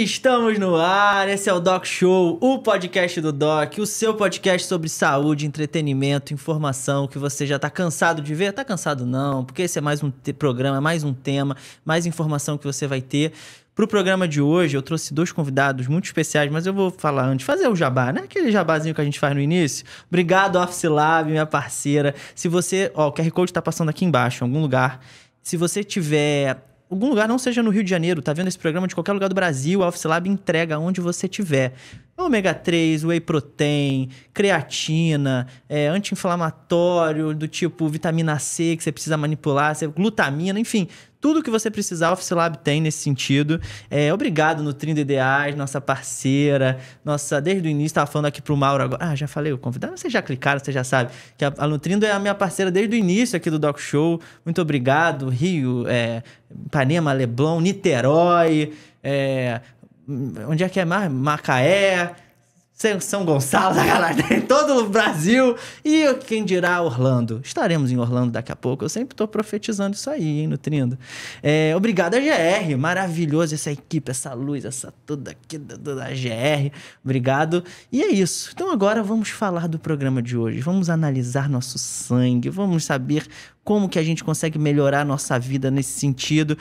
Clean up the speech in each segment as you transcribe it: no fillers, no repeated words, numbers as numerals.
Estamos no ar, esse é o Doc Show, o podcast do Doc, o seu podcast sobre saúde, entretenimento, informação que você já tá cansado de ver. Tá cansado não, porque esse é mais um programa, mais um tema, mais informação que você vai ter. Pro programa de hoje, eu trouxe dois convidados muito especiais, mas eu vou falar antes, fazer o jabá, né? Aquele jabazinho que a gente faz no início. Obrigado, Office Lab, minha parceira. Se você, o QR Code tá passando aqui embaixo, em algum lugar. Se você tiver... algum lugar, não seja no Rio de Janeiro, tá vendo esse programa de qualquer lugar do Brasil, a Office Lab entrega onde você tiver. Ômega 3, whey protein, creatina, anti-inflamatório do tipo vitamina C que você precisa manipular, glutamina, enfim, tudo que você precisar, a Office Lab tem nesse sentido. Obrigado, Nutrindo Ideais, nossa parceira, desde o início, tava falando aqui pro Mauro agora. Ah, já falei, o convidado, vocês já clicaram, você já sabe, que a Nutrindo é a minha parceira desde o início aqui do Doc Show. Muito obrigado, Rio, Ipanema, Leblon, Niterói, onde é que é mais? Macaé, São Gonçalo, em todo o Brasil. E quem dirá Orlando. Estaremos em Orlando daqui a pouco. Eu sempre tô profetizando isso aí, hein, Nutrindo. Obrigado a GR, maravilhoso essa equipe, essa luz, essa tudo aqui da GR. Obrigado. E é isso. Então agora vamos falar do programa de hoje. Vamos analisar nosso sangue, vamos saber como que a gente consegue melhorar a nossa vida nesse sentido.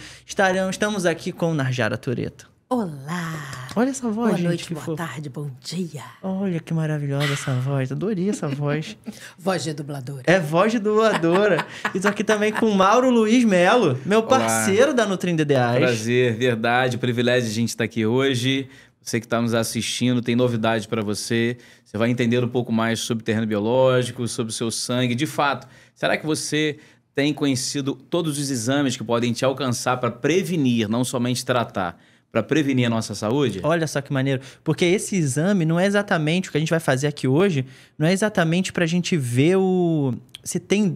Estamos aqui com Narjara Toretto. Olá! Olha essa voz, boa gente. Noite, boa tarde, bom dia. Olha que maravilhosa essa voz. Adorei essa voz. Voz de dubladora. É voz de dubladora. Estou aqui também com Mauro Luiz Melo, meu parceiro da Nutrindo Ideais. Prazer, verdade. Privilégio de a gente estar aqui hoje. Você que está nos assistindo, tem novidade para você. Você vai entender um pouco mais sobre o terreno biológico, sobre o seu sangue. De fato, será que você tem conhecido todos os exames que podem te alcançar para prevenir, não somente tratar? Para prevenir a nossa saúde? Olha só que maneiro. Porque esse exame não é exatamente o que a gente vai fazer aqui hoje, não é exatamente para a gente ver se tem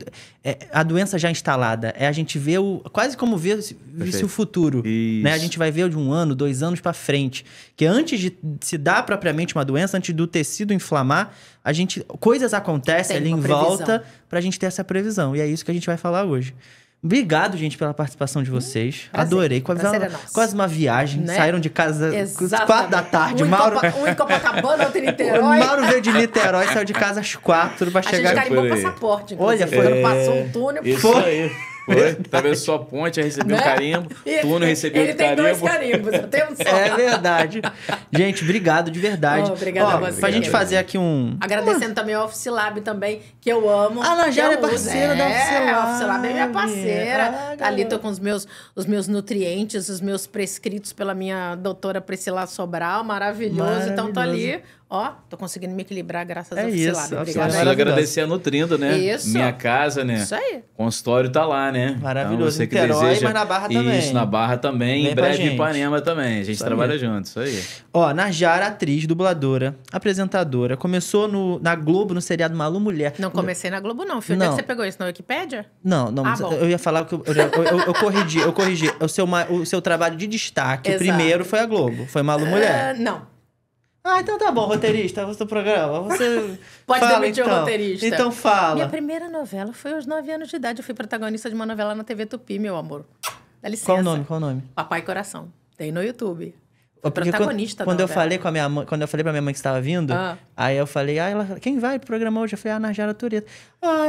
a doença já instalada. É a gente ver quase como ver se o futuro. Né? A gente vai ver de 1 ano, 2 anos para frente. Que antes de se dar propriamente uma doença, antes do tecido inflamar, coisas acontecem ali em volta para a gente ter essa previsão. E é isso que a gente vai falar hoje. Obrigado, gente, pela participação de vocês. Prazer. Adorei. Quase uma viagem. Né? Saíram de casa às 4 da tarde. Um em Copacabana, outro em Niterói. O Mauro veio de Niterói, saiu de casa às 4 para chegar... A gente carimbou o passaporte, inclusive. Olha, foi... Passou um túnel. Isso aí. Talvez só a ponte recebeu um carimbo, túnel recebeu outro carimbo. Ele tem 2 carimbos, eu tenho um só. É verdade. Gente, obrigado de verdade. Obrigada a você. Pra gente fazer aqui agradecendo também ao Office Lab também, que eu amo. A Narjara é parceira da Office Lab. A Office Lab é minha parceira. Ali tô com os meus nutrientes, os meus prescritos pela minha doutora Priscila Sobral, maravilhoso. Então tô ali... tô conseguindo me equilibrar graças ao Office Lab. Obrigada. Preciso agradecer a Nutrindo, né? Isso. Minha casa, né? Isso aí. Consultório tá lá, né? Maravilhoso. Então, você que Niterói, deseja... mas na Barra também. Isso, na Barra também. Vem em breve em Ipanema também. A gente trabalha junto, isso aí. Narjara, atriz, dubladora, apresentadora. Começou na Globo, no seriado Malu Mulher. Não comecei na Globo, não. Filho, onde é que você pegou isso? Na Wikipédia? Não. Eu ia falar que eu corrigi. O seu trabalho de destaque, o primeiro foi a Globo. Foi Malu Mulher. Não. Então tá bom, roteirista, você do programa. Você pode fala, demitir então. o roteirista. Então fala. Minha primeira novela foi aos 9 anos de idade. Eu fui protagonista de uma novela na TV Tupi, meu amor. Dá licença. Qual o nome? Papai Coração. Tem no YouTube. Porque quando eu falei pra minha mãe que estava vindo, aí eu falei, quem vai pro programa hoje? Eu falei, a Narjara Toretto.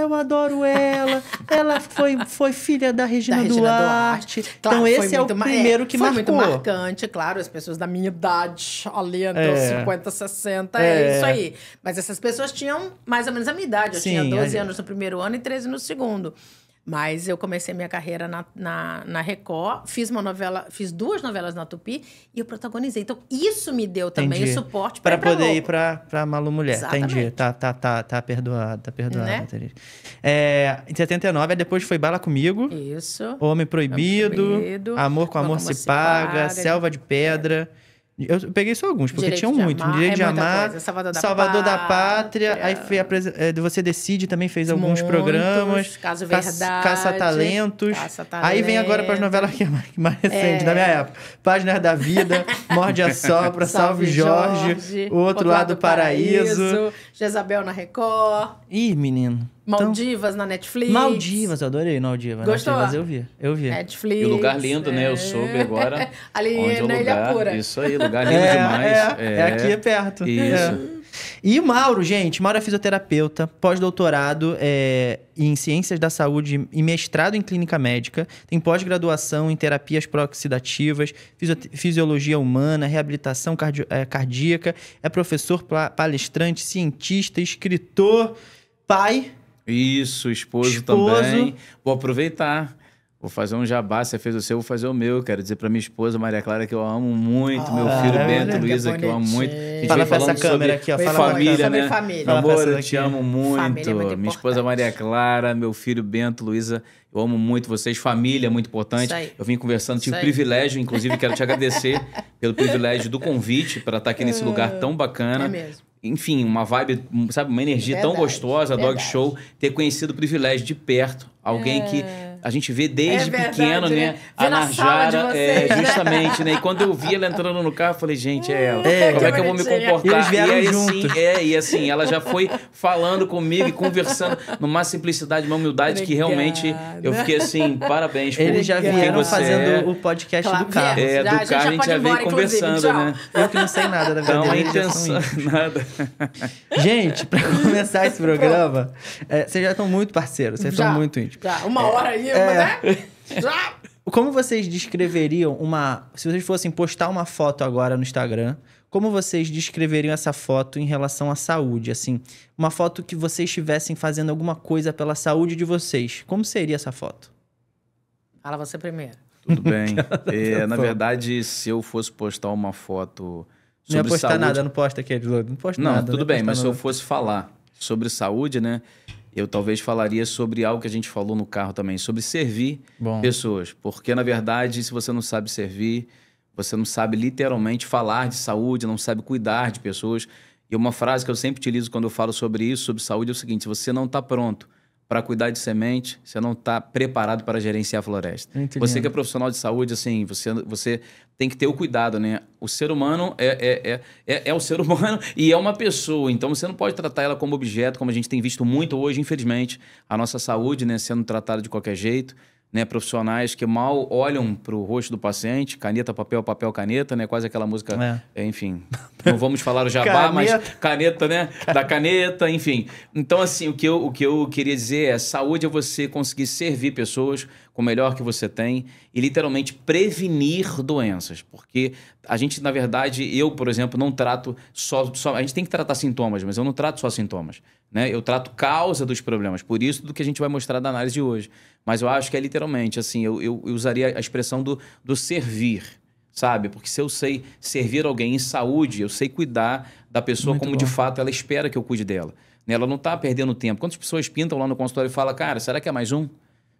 Eu adoro ela. Ela foi filha da Regina Duarte. Claro, então esse é o primeiro que marcou. Foi muito marcante, claro. As pessoas da minha idade, ali entre 50 e 60, é isso aí. Mas essas pessoas tinham mais ou menos a minha idade. Eu tinha 12 anos no primeiro ano e 13 no segundo. Mas eu comecei minha carreira na Record, fiz 2 novelas na Tupi e eu protagonizei. Então, isso me deu também o suporte para poder ir pra Malu Mulher. Exatamente. Entendi. Tá perdoado. Né? Em 79, depois foi Bala Comigo. Isso. Homem Proibido. Amor com Amor se Paga. Selva de Pedra. Eu peguei só alguns, porque tinham muito. Direito de Amar, Salvador da Pátria. Aí Você Decide, também fez alguns programas. Caso Verdade. Caça-Talentos. Aí vem agora para as novelas que é mais recente, da minha época. Páginas da Vida, Morde a Sopra, Salve Jorge, O Outro Lado do Paraíso. Jezabel na Record. Ih, menino. Maldivas na Netflix. Maldivas, eu adorei Maldivas. Gostou? Maldivas eu vi. Netflix. E lugar lindo, né? Eu soube agora. Ali onde é o na Ilha lugar. Pura. Isso aí, lugar lindo demais. Aqui é perto. Isso. E Mauro, gente, Mauro é fisioterapeuta, pós-doutorado em Ciências da Saúde e mestrado em Clínica Médica, tem pós-graduação em Terapias Pró-Oxidativas, Fisiologia Humana, Reabilitação Cardíaca, é professor, palestrante, cientista, escritor, pai... Isso, esposo também. Vou aproveitar. Vou fazer um jabá, você fez o seu, vou fazer o meu. Quero dizer pra minha esposa, Maria Clara, que eu amo muito. Meu filho, Bento, Luísa, que eu amo muito. Fala pra essa câmera aqui, ó. Fala família, né? Família. Amor, eu te amo muito. Muito minha esposa, Maria Clara, meu filho, Bento, Luísa, eu amo muito vocês. Família é muito importante. Eu vim conversando, tive o privilégio, inclusive, quero te agradecer pelo privilégio do convite para estar aqui nesse lugar tão bacana. É mesmo. Enfim, uma vibe, sabe, uma energia tão gostosa, Dog Show, ter conhecido o privilégio de perto, alguém que a gente vê desde pequeno, né? A Narjara, justamente, né? E quando eu vi ela entrando no carro, eu falei, gente, é ela. Como é que eu vou me comportar? E eles vieram junto. E assim, ela já foi falando comigo e conversando numa simplicidade, uma humildade que realmente eu fiquei assim, parabéns. Eles já vieram fazendo o podcast do carro. Do carro a gente já veio conversando, né? Eu que não sei nada da vida dele. Não, intenção, nada. Gente, pra começar esse programa, vocês já estão muito parceiros, vocês estão muito íntimos. Já, uma hora aí, né? Já. Como vocês descreveriam se vocês fossem postar uma foto agora no Instagram, como vocês descreveriam essa foto em relação à saúde? Assim, uma foto que vocês estivessem fazendo alguma coisa pela saúde de vocês. Como seria essa foto? Fala você primeiro. Tudo bem. Na verdade, se eu fosse postar uma foto sobre não ia postar saúde... nada, não posta aqui, não posta nada. Não, tudo bem, mas se eu fosse falar sobre saúde, né? Eu talvez falaria sobre algo que a gente falou no carro também, sobre servir pessoas. Porque, na verdade, se você não sabe servir, você não sabe literalmente falar de saúde, não sabe cuidar de pessoas. E uma frase que eu sempre utilizo quando eu falo sobre isso, sobre saúde, é o seguinte: se você não está pronto para cuidar de semente, você não está preparado para gerenciar a floresta. Você que é profissional de saúde, assim, você tem que ter o cuidado, né? O ser humano é o ser humano e é uma pessoa. Então, você não pode tratar ela como objeto, como a gente tem visto muito hoje, infelizmente. A nossa saúde, né, sendo tratada de qualquer jeito. Né, profissionais que mal olham para o rosto do paciente, caneta, papel, papel, caneta, né? Quase aquela música, enfim, não vamos falar o jabá, mas caneta, né? Da caneta, enfim. Então, assim, o que eu queria dizer é: saúde é você conseguir servir pessoas com o melhor que você tem e literalmente prevenir doenças. Porque a gente, na verdade, eu, por exemplo, não trato só a gente tem que tratar sintomas, mas eu não trato só sintomas. Né? Eu trato causa dos problemas, por isso do que a gente vai mostrar da análise de hoje. Mas eu acho que é literalmente, assim, eu usaria a expressão do servir, sabe? Porque se eu sei servir alguém em saúde, eu sei cuidar da pessoa muito como bom. De fato ela espera que eu cuide dela. Né? Ela não está perdendo tempo. Quantas pessoas pintam lá no consultório e falam, cara, será que é mais um?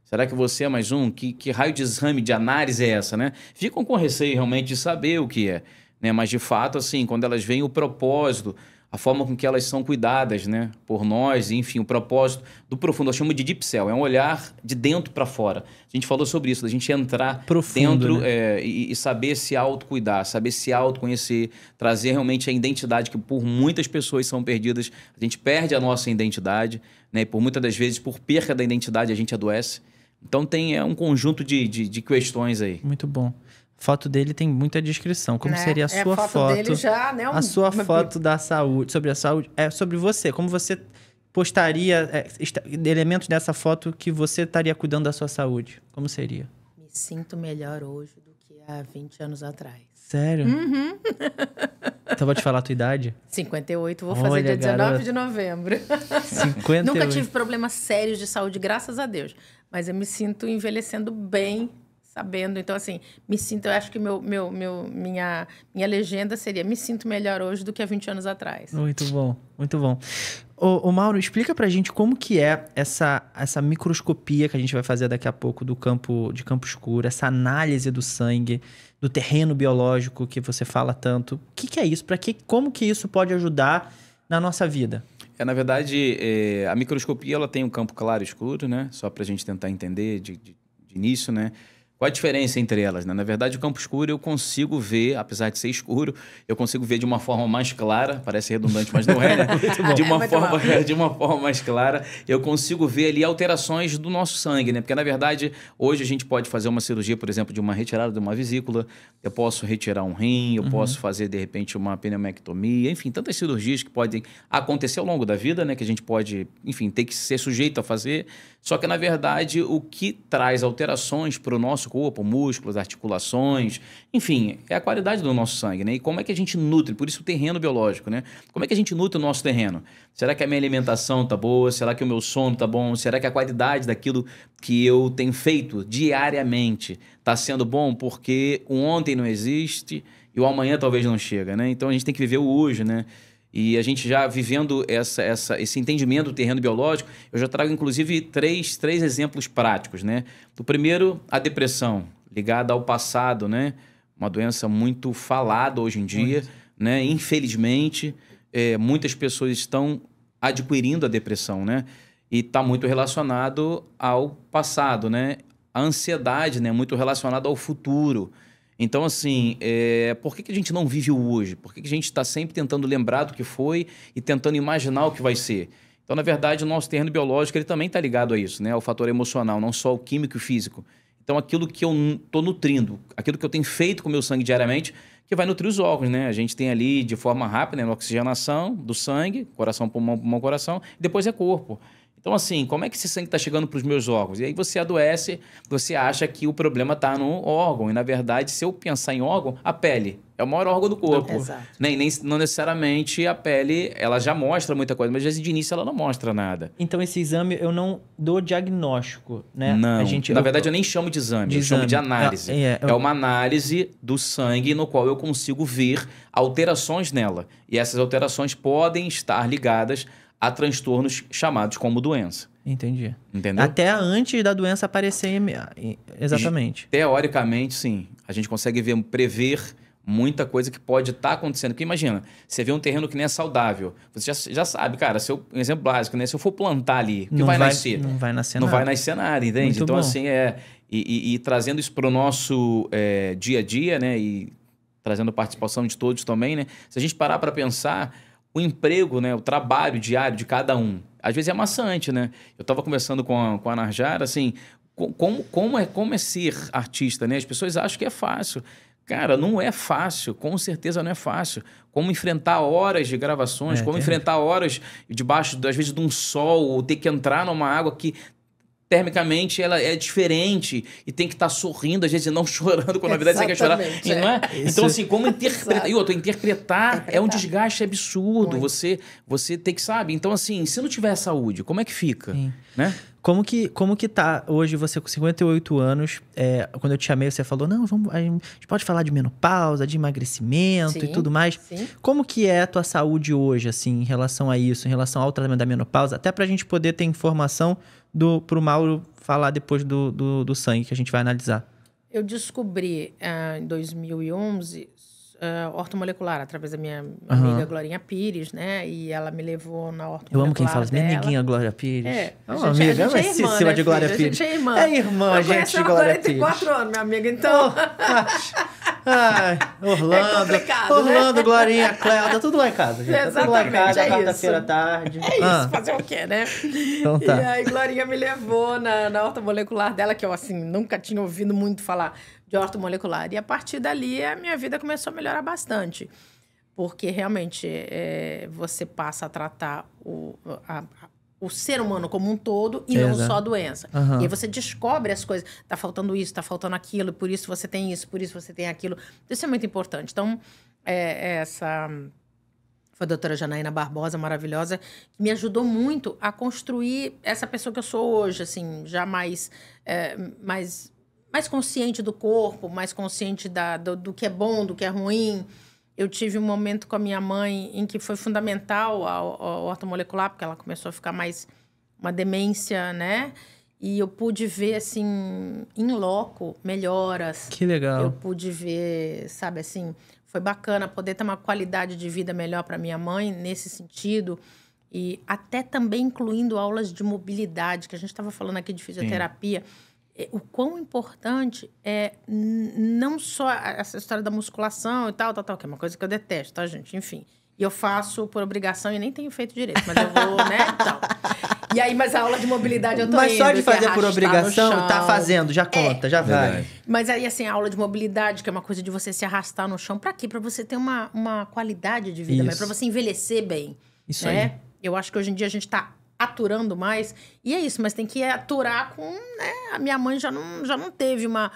Será que você é mais um? Que raio de exame, de análise é essa, né? Ficam com receio realmente de saber o que é. Né? Mas de fato, assim, quando elas veem o propósito, a forma com que elas são cuidadas, né, por nós, enfim, o propósito do profundo, eu chamo de deep cell, é um olhar de dentro para fora. A gente falou sobre isso, da gente entrar profundo, dentro, né? E saber se autocuidar, saber se autoconhecer, trazer realmente a identidade que por muitas pessoas são perdidas. A gente perde a nossa identidade, né, e por muitas das vezes, por perca da identidade, a gente adoece. Então tem um conjunto de questões aí. Muito bom. A foto dele tem muita descrição. Como seria a sua foto? Dele já, né, a sua foto da saúde, sobre a saúde, sobre você. Como você postaria elementos dessa foto que você estaria cuidando da sua saúde? Como seria? Me sinto melhor hoje do que há 20 anos atrás. Sério? Uhum. Então, vou te falar a tua idade? 58, vou fazer dia 19 de novembro. 58. Nunca tive problemas sérios de saúde, graças a Deus. Mas eu me sinto envelhecendo bem, sabendo. Então, assim, me sinto... Eu acho que minha legenda seria: me sinto melhor hoje do que há 20 anos atrás. Muito bom, muito bom. Ô Mauro, explica pra gente como que é essa microscopia que a gente vai fazer daqui a pouco de campo escuro, essa análise do sangue, do terreno biológico que você fala tanto. O que é isso? Como que isso pode ajudar na nossa vida? Na verdade, a microscopia ela tem um campo claro e escuro, né? Só pra gente tentar entender de início, né? Qual a diferença entre elas, né? Na verdade, o campo escuro eu consigo ver, apesar de ser escuro, eu consigo ver de uma forma mais clara, parece redundante, mas não é, né? De uma forma mais clara, eu consigo ver ali alterações do nosso sangue, né? Porque, na verdade, hoje a gente pode fazer uma cirurgia, por exemplo, de uma retirada de uma vesícula, eu posso retirar um rim, eu posso fazer, de repente, uma pneumectomia, enfim, tantas cirurgias que podem acontecer ao longo da vida, né? Que a gente pode, enfim, ter que ser sujeito a fazer. Só que, na verdade, o que traz alterações para o nosso corpo, músculos, articulações, enfim, é a qualidade do nosso sangue, né? E como é que a gente nutre, por isso o terreno biológico, né? Como é que a gente nutre o nosso terreno? Será que a minha alimentação tá boa? Será que o meu sono tá bom? Será que a qualidade daquilo que eu tenho feito diariamente tá sendo bom? Porque o ontem não existe e o amanhã talvez não chega, né? Então a gente tem que viver o hoje, né? E a gente já vivendo esse entendimento do terreno biológico, eu já trago, inclusive, três exemplos práticos, né? O primeiro, a depressão, ligada ao passado, né? Uma doença muito falada hoje em dia, né? Infelizmente, muitas pessoas estão adquirindo a depressão, né? E está muito relacionado ao passado, né? A ansiedade, né? Muito relacionada ao futuro. Então, assim, por que a gente não vive o hoje? Por que a gente está sempre tentando lembrar do que foi e tentando imaginar o que vai ser? Então, na verdade, o nosso terreno biológico ele também está ligado a isso, né? Ao fator emocional, não só o químico e o físico. Então, aquilo que eu estou nutrindo, aquilo que eu tenho feito com o meu sangue diariamente, que vai nutrir os órgãos, né? A gente tem ali, de forma rápida, né, a oxigenação do sangue, coração, pulmão, pulmão, coração, e depois é corpo. Então, assim, como é que esse sangue está chegando para os meus órgãos? E aí você adoece, você acha que o problema está no órgão. E, na verdade, se eu pensar em órgão, a pele é o maior órgão do corpo. Exato. Não necessariamente a pele, ela já mostra muita coisa, mas às vezes de início ela não mostra nada. Então, esse exame eu não dou diagnóstico, né? Não, na verdade eu nem chamo de exame, eu chamo de análise. É uma análise do sangue no qual eu consigo ver alterações nela. E essas alterações podem estar ligadas a transtornos chamados como doença. Entendi. Entendeu? Até antes da doença aparecer. Exatamente. Teoricamente, sim. A gente consegue prever muita coisa que pode estar acontecendo. Porque imagina, você vê um terreno que nem é saudável. Você já sabe, cara, um exemplo básico, né? Se eu for plantar ali, o que vai nascer? Não vai nascer nada. Não vai nascer nada, entende? Muito então, bom. assim, E trazendo isso para o nosso dia a dia, né? E trazendo a participação de todos também, né? Se a gente parar para pensar, o emprego, né? O trabalho diário de cada um, às vezes é maçante, né? Eu estava conversando com a Narjara, assim, como é ser artista, né? As pessoas acham que é fácil. Cara, não é fácil, com certeza não é fácil. Como enfrentar horas de gravações, enfrentar horas debaixo, às vezes, de um sol, ou ter que entrar numa água que termicamente ela é diferente e tem que estar sorrindo, às vezes não chorando, quando na verdade você quer chorar. E não é? Então, assim, como interpretar? E outra, interpretar é um desgaste absurdo. Você tem que, sabe? Então, assim, se não tiver saúde, como é que fica? Sim. Né? Como que tá hoje você com 58 anos? Quando eu te chamei, você falou, não, a gente pode falar de menopausa, de emagrecimento e tudo mais. Sim. Como que é a tua saúde hoje, assim, em relação a isso, em relação ao tratamento da menopausa? Até pra gente poder ter informação pro Mauro falar depois do sangue, que a gente vai analisar. Eu descobri em 2011 ortomolecular, através da minha amiga Glorinha Pires, né? E ela me levou na ortomolecular. Eu amo quem fala, minha amiguinha Glória Pires. A gente é irmã, né, de Glória Pires. A gente é irmã. É irmã, gente, de Glória Pires. 44 anos, minha amiga, então... Ai, Orlando, Orlando, né? Glorinha, Cléo, tudo lá em casa, gente. Exatamente, tudo lá em casa, é quarta-feira à tarde. É isso, fazer o quê, né? Então tá. E aí, Glorinha me levou na ortomolecular dela, que eu, assim, nunca tinha ouvido muito falar de ortomolecular. E a partir dali, a minha vida começou a melhorar bastante. Porque, realmente, você passa a tratar o ser humano como um todo e não só a doença. E aí você descobre as coisas. Tá faltando isso, tá faltando aquilo, por isso você tem isso, por isso você tem aquilo. Isso é muito importante. Então, essa... Foi a doutora Janaína Barbosa, maravilhosa, que me ajudou muito a construir essa pessoa que eu sou hoje, assim, já mais consciente do corpo, mais consciente do que é bom, do que é ruim. Eu tive um momento com a minha mãe em que foi fundamental a ortomolecular, porque ela começou a ficar mais uma demência, né? E eu pude ver, assim, in loco, melhoras. Que legal. Eu pude ver, sabe, assim, foi bacana poder ter uma qualidade de vida melhor para minha mãe nesse sentido. E até também incluindo aulas de mobilidade, que a gente estava falando aqui de fisioterapia. o quão importante é não só essa história da musculação e tal, que é uma coisa que eu detesto, tá, gente? Enfim. E eu faço por obrigação e nem tenho feito direito, mas eu vou, né? Então. E aí, mas a aula de mobilidade eu tô mas indo. Mas só de fazer por obrigação, chão, tá fazendo, já conta, já vai. Mas aí, assim, a aula de mobilidade, que é uma coisa de você se arrastar no chão, pra quê? Pra você ter uma qualidade de vida, mas pra você envelhecer bem. Isso né? aí. Eu acho que hoje em dia a gente tá aturando mais. E é isso, mas tem que aturar com... Né? A minha mãe já não teve uma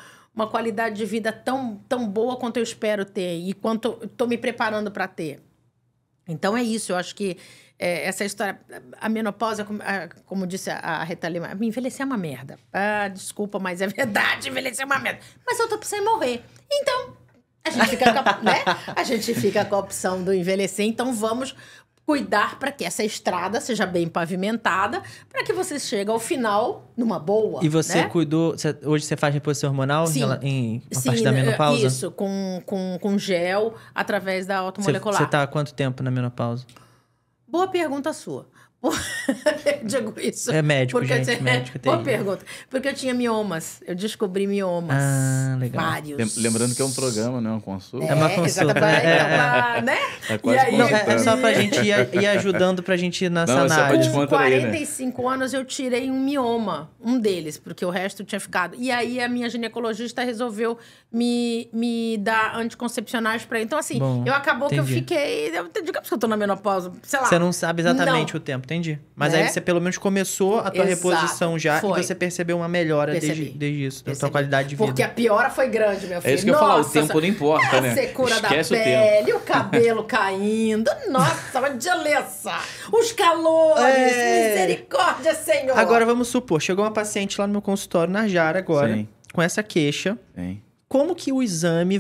qualidade de vida tão boa quanto eu espero ter e quanto eu tô me preparando pra ter. Então é isso, eu acho que essa história, a menopausa, como disse a Rita Lima, envelhecer é uma merda. Desculpa, mas é verdade, envelhecer é uma merda. Mas eu tô precisando morrer. Então, a gente fica né? A gente fica com a opção do envelhecer, então vamos cuidar para que essa estrada seja bem pavimentada, para que você chegue ao final numa boa. E você né? cuidou... hoje você faz reposição hormonal Sim, a partir da menopausa? Isso, com gel, através da automolecular. Você tá há quanto tempo na menopausa? Boa pergunta sua. Eu digo isso. É médico, gente. Médico boa pergunta. Porque eu tinha miomas. Eu descobri miomas. Legal. Vários. Lembrando que é um programa, não é uma consulta. É uma consulta. Né? É quase e aí, é só pra gente ir ajudando pra gente ir nessa análise. Com 45 anos eu tirei um mioma. Um deles, porque o resto tinha ficado. E aí a minha ginecologista resolveu me dar anticoncepcionais pra ele. Então, assim, acabou que eu fiquei... Digamos que eu tô na menopausa, sei lá. Você não sabe exatamente o tempo. Entendi. Mas aí você pelo menos começou a tua reposição já e você percebeu uma melhora desde isso, da tua qualidade de vida. Porque a piora foi grande, meu filho. É isso que eu ia falar, o tempo não importa, né? A secura Esquece da pele, o cabelo caindo. Nossa, uma delícia! Os calores, misericórdia, Senhor! Agora, vamos supor, chegou uma paciente lá no meu consultório, na Jara agora, com essa queixa. Sim. Como que o exame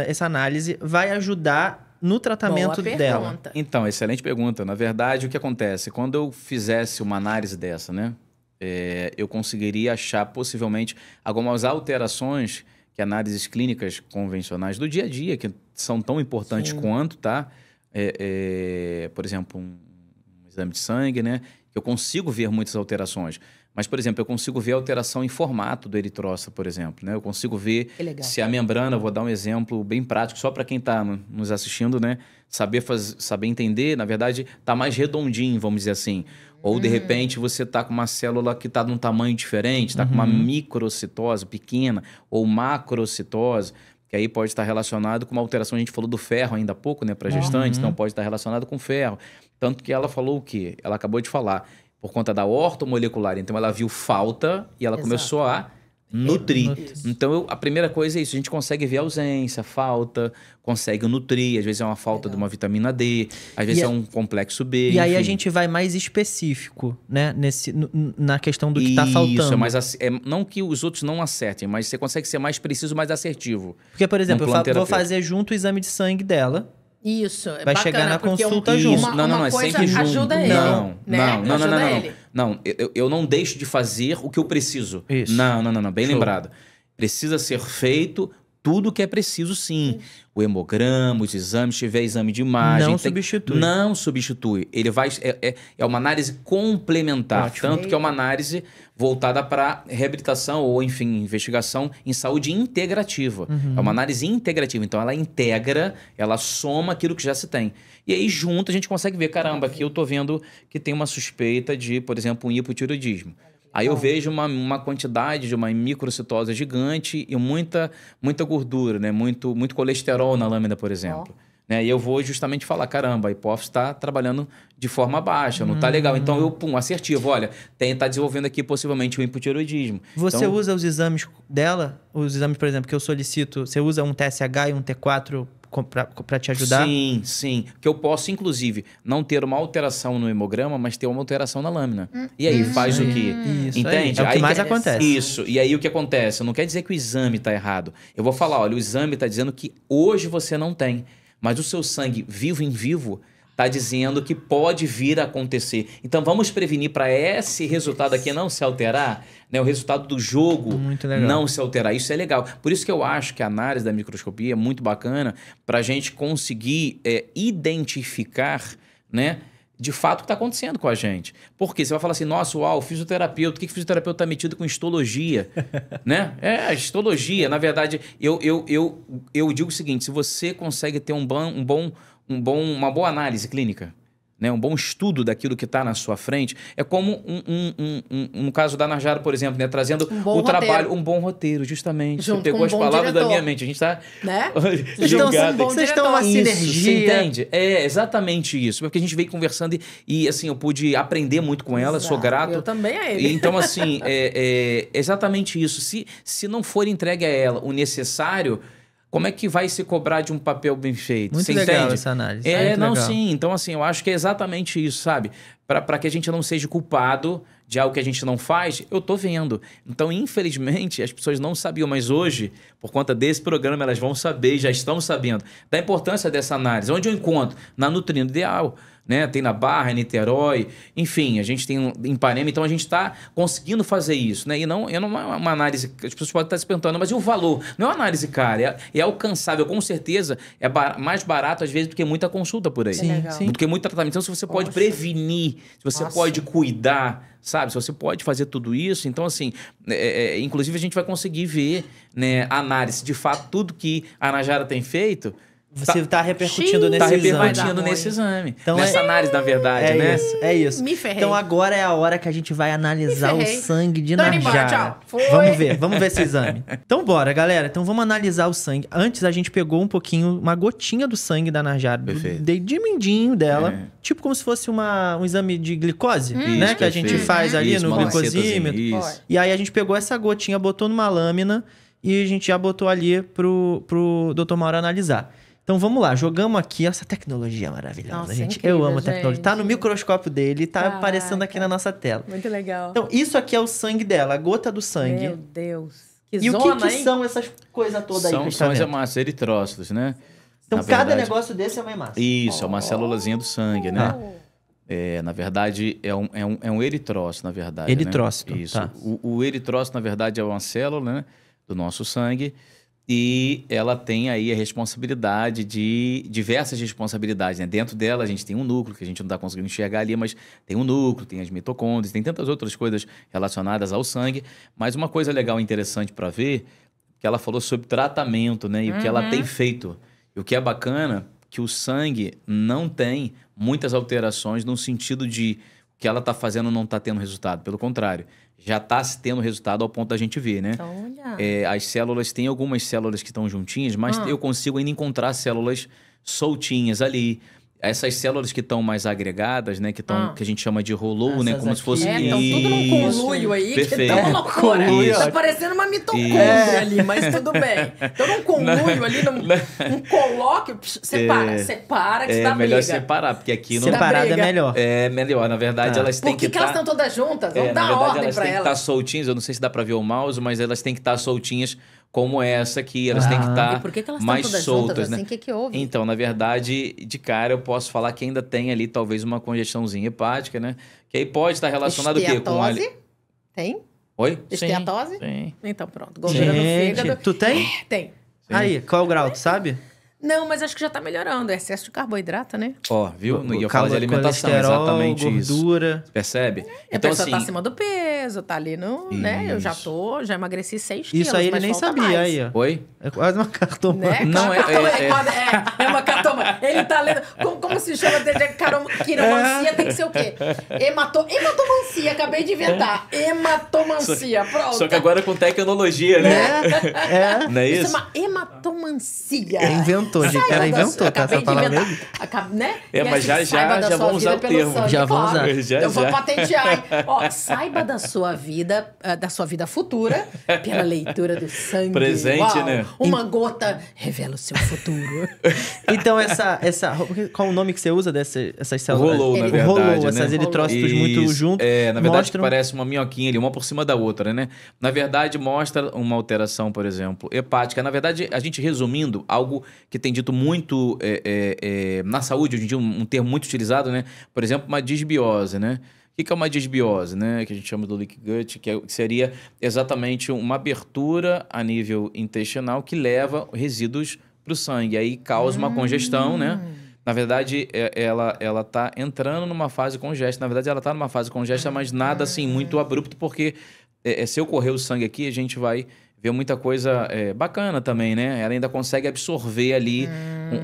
essa análise vai ajudar no tratamento dela? Então, excelente pergunta. Na verdade, o que acontece? Quando eu fizesse uma análise dessa, né? Eu conseguiria achar, possivelmente, algumas alterações que análises clínicas convencionais do dia a dia, que são tão importantes quanto, tá? Por exemplo, um exame de sangue, né? Eu consigo ver muitas alterações. Mas, por exemplo, eu consigo ver alteração em formato do eritrócito, por exemplo, né? Eu consigo ver se a membrana, vou dar um exemplo bem prático, só para quem está nos assistindo, né? Saber entender, na verdade, tá mais redondinho, vamos dizer assim. Ou, de repente, você tá com uma célula que tá num tamanho diferente, tá com uma microcitose pequena, ou macrocitose, que aí pode estar relacionado com uma alteração, a gente falou do ferro ainda há pouco, né? Para gestantes, então pode estar relacionado com ferro. Tanto que ela falou o quê? Ela acabou de falar... por conta da ortomolecular. Então, ela viu falta e ela começou a nutrir. Então, a primeira coisa é isso. A gente consegue ver ausência, falta, consegue nutrir. Às vezes é uma falta de uma vitamina D, às vezes é um complexo B. E aí a gente vai mais específico, né? Na questão do que está faltando. Mas não que os outros não acertem, mas você consegue ser mais preciso, mais assertivo. Porque, por exemplo, eu vou fazer junto o exame de sangue dela. Isso, vai chegar na consulta junto. Não, é sempre junto. Ajuda ele. Não. Eu não deixo de fazer o que eu preciso. Isso. Não. Bem lembrado. Precisa ser feito tudo que é preciso, sim. O hemograma, os exames, se tiver exame de imagem... Não substitui. Ele vai... É uma análise complementar. Ótimo. Tanto que é uma análise voltada para reabilitação ou, enfim, investigação em saúde integrativa. É uma análise integrativa. Então, ela integra, ela soma aquilo que já se tem. E aí, junto, a gente consegue ver, caramba, aqui eu tô vendo que tem uma suspeita de, por exemplo, um hipotireoidismo. Aí eu vejo uma quantidade de uma microcitose gigante e muita gordura, né? Muito colesterol na lâmina, por exemplo. Né? E eu vou justamente falar, caramba, a hipófise está trabalhando de forma baixa, não está legal. Então eu, assertivo, olha, está desenvolvendo aqui possivelmente um hipotireoidismo. Você usa os exames dela? Os exames, por exemplo, que eu solicito, você usa um TSH e um T4 para te ajudar? Sim. Que eu posso, inclusive, não ter uma alteração no hemograma, mas ter uma alteração na lâmina. E aí, faz o quê? Isso, entende? É o que mais acontece. Isso. E aí, o que acontece? Não quer dizer que o exame está errado. Eu vou falar, olha, o exame está dizendo que hoje você não tem. Mas o seu sangue vivo em vivo está dizendo que pode vir a acontecer. Então, vamos prevenir para esse resultado aqui não se alterar, né? O resultado do jogo não se alterar. Isso é legal. Por isso que eu acho que a análise da microscopia é muito bacana para a gente conseguir identificar, né, de fato o que está acontecendo com a gente. Porque você vai falar assim, nossa, uau, fisioterapeuta, o que o fisioterapeuta está metido com histologia? Né? A histologia, na verdade, eu digo o seguinte, se você consegue ter uma boa análise clínica, né, um bom estudo daquilo que está na sua frente, é como no caso da Najara, por exemplo, né, trazendo o trabalho, um bom roteiro, justamente. Junto você pegou as palavras da minha mente. A gente está... Né? Vocês estão uma sinergia. Você entende? É exatamente isso. Porque a gente veio conversando e assim, eu pude aprender muito com ela, sou grato. Eu também a ele. Então, assim, é exatamente isso. Se não for entregue a ela o necessário... Como é que vai se cobrar de um papel bem feito? Muito você legal entende? essa análise. Não, sim. Então, assim, eu acho que é exatamente isso, sabe? Para que a gente não seja culpado de algo que a gente não faz, eu tô vendo. Então, infelizmente, as pessoas não sabiam, mas hoje, por conta desse programa, elas vão saber, já estão sabendo, da importância dessa análise. Onde eu encontro? Na Nutrindo Ideal. Né? Tem na Barra, em Niterói, enfim, a gente tem em Ipanema, então a gente está conseguindo fazer isso, né? E não é uma análise, as pessoas podem estar se perguntando, mas e o valor? Não é uma análise cara, é alcançável, com certeza é mais barato às vezes do que muita consulta por aí. Sim. Do que muito tratamento. Então, se você pode prevenir, se você pode cuidar, sabe? Se você pode fazer tudo isso, então assim, inclusive a gente vai conseguir ver, né, a análise, de fato, tudo que a Najara tem feito. Você está repercutindo nesse exame. Está repercutindo nesse exame. Então, nessa análise, na verdade, né? É isso. Me ferrei. Então agora é a hora que a gente vai analisar o sangue de Najara. Foi. Vamos ver esse exame. Então bora, galera. Então vamos analisar o sangue. Antes a gente pegou um pouquinho, uma gotinha do sangue da Najara. De mindinho dela. Tipo como se fosse um exame de glicose, né? Isso, que a gente faz ali no glicosímetro. E aí a gente pegou essa gotinha, botou numa lâmina e a gente já botou ali pro Dr. Mauro analisar. Então vamos lá, jogamos aqui essa tecnologia maravilhosa, nossa, gente. incrível, Eu amo a tecnologia. gente. Tá no microscópio dele, tá aparecendo aqui na nossa tela. Muito legal. Então, isso aqui é o sangue dela, a gota do sangue. Meu Deus. Que e zona, o que são essas coisas todas aí? São as hemácias, eritrócitos, né? Então, na cada verdade, negócio desse é uma hemácia. Isso, é uma célulazinha do sangue, né? Na verdade, é um eritrócito, na verdade. Eritrócito, né? Isso. tá. O eritrócito, na verdade, é uma célula, né, do nosso sangue. E ela tem aí a responsabilidade de diversas responsabilidades, né? Dentro dela a gente tem um núcleo, que a gente não está conseguindo enxergar ali, mas tem um núcleo, tem as mitocôndrias, tem tantas outras coisas relacionadas ao sangue. Mas uma coisa legal e interessante para ver, que ela falou sobre tratamento, né? E o que ela tem feito. E o que é bacana, que o sangue não tem muitas alterações no sentido de o que ela está fazendo não está tendo resultado. Pelo contrário, já está se tendo resultado ao ponto da gente ver, né? Olha. As células, tem algumas células que estão juntinhas, mas eu consigo ainda encontrar células soltinhas ali. Essas células que estão mais agregadas, né? Que a gente chama de rolou, né? Como se fosse... Estão tudo num conluio aí, perfeito. Que tá uma loucura. Conluio, Tá parecendo uma mitocôndria ali, mas tudo bem. Então num conluio ali, num colóquio, separa que você tá melhor briga. separar, porque aqui não... Separado é melhor. É melhor, na verdade, elas têm que Por que elas estão todas juntas? Vamos dar na verdade, ordem elas pra têm que estar soltinhas, eu não sei se dá pra ver o mouse, mas elas têm que estar soltinhas como essa aqui, elas têm que estar E por que elas mais estão todas soltas, juntas né? assim? O que houve? Então, na verdade, de cara eu posso falar que ainda tem ali talvez uma congestãozinha hepática, né? Que aí pode estar relacionado o quê? Com a... Tem? Oi? Esteatose? Sim. Então pronto. Gordura no fígado. Tu tem? Tem. Sim. Aí, qual é o grau, tu sabe? Não, mas acho que já tá melhorando. É excesso de carboidrato, né? Ó, viu? E eu falo de alimentação, exatamente gordura. isso. Percebe? A pessoa tá acima do peso, tá ali no... né? Eu já emagreci 6 quilos, isso aí ele mas nem falta sabia, mais. aí, ó. Oi? É quase uma cartoma. Né? Não, é uma cartoma. Ele tá lendo... Como se chama? Quiromancia tem que ser o quê? Hematomancia, acabei de inventar. Hematomancia, pronto. Só que agora com tecnologia, né? Não é isso? Isso é uma hematomancia. Inventou, gente. Ela inventou, tá? Essa palavra mesmo? Né? Mas já vão usar o termo. Sangue, já vão usar. Eu vou patentear, hein? Ó, saiba da sua vida futura pela leitura do sangue. Presente, né? Uma gota revela o seu futuro. Então, qual o nome que você usa dessas células? Rolou, na verdade. Rolou, né? essas eritrócitos muito juntos. Na verdade, mostram... parece uma minhoquinha ali, uma por cima da outra, né? Na verdade, mostra uma alteração, por exemplo, hepática. Na verdade, a gente resumindo, algo que tem dito muito na saúde, hoje em dia, um termo muito utilizado, né? Por exemplo, uma disbiose, né? O que é uma disbiose, né? Que a gente chama do leaky gut, que seria exatamente uma abertura a nível intestinal que leva resíduos para o sangue. Aí causa uma congestão, né? Na verdade, ela tá entrando numa fase congesta. Na verdade, ela tá numa fase congesta, mas nada assim muito abrupto, porque se eu correr o sangue aqui, a gente vai ver muita coisa bacana também, né? Ela ainda consegue absorver ali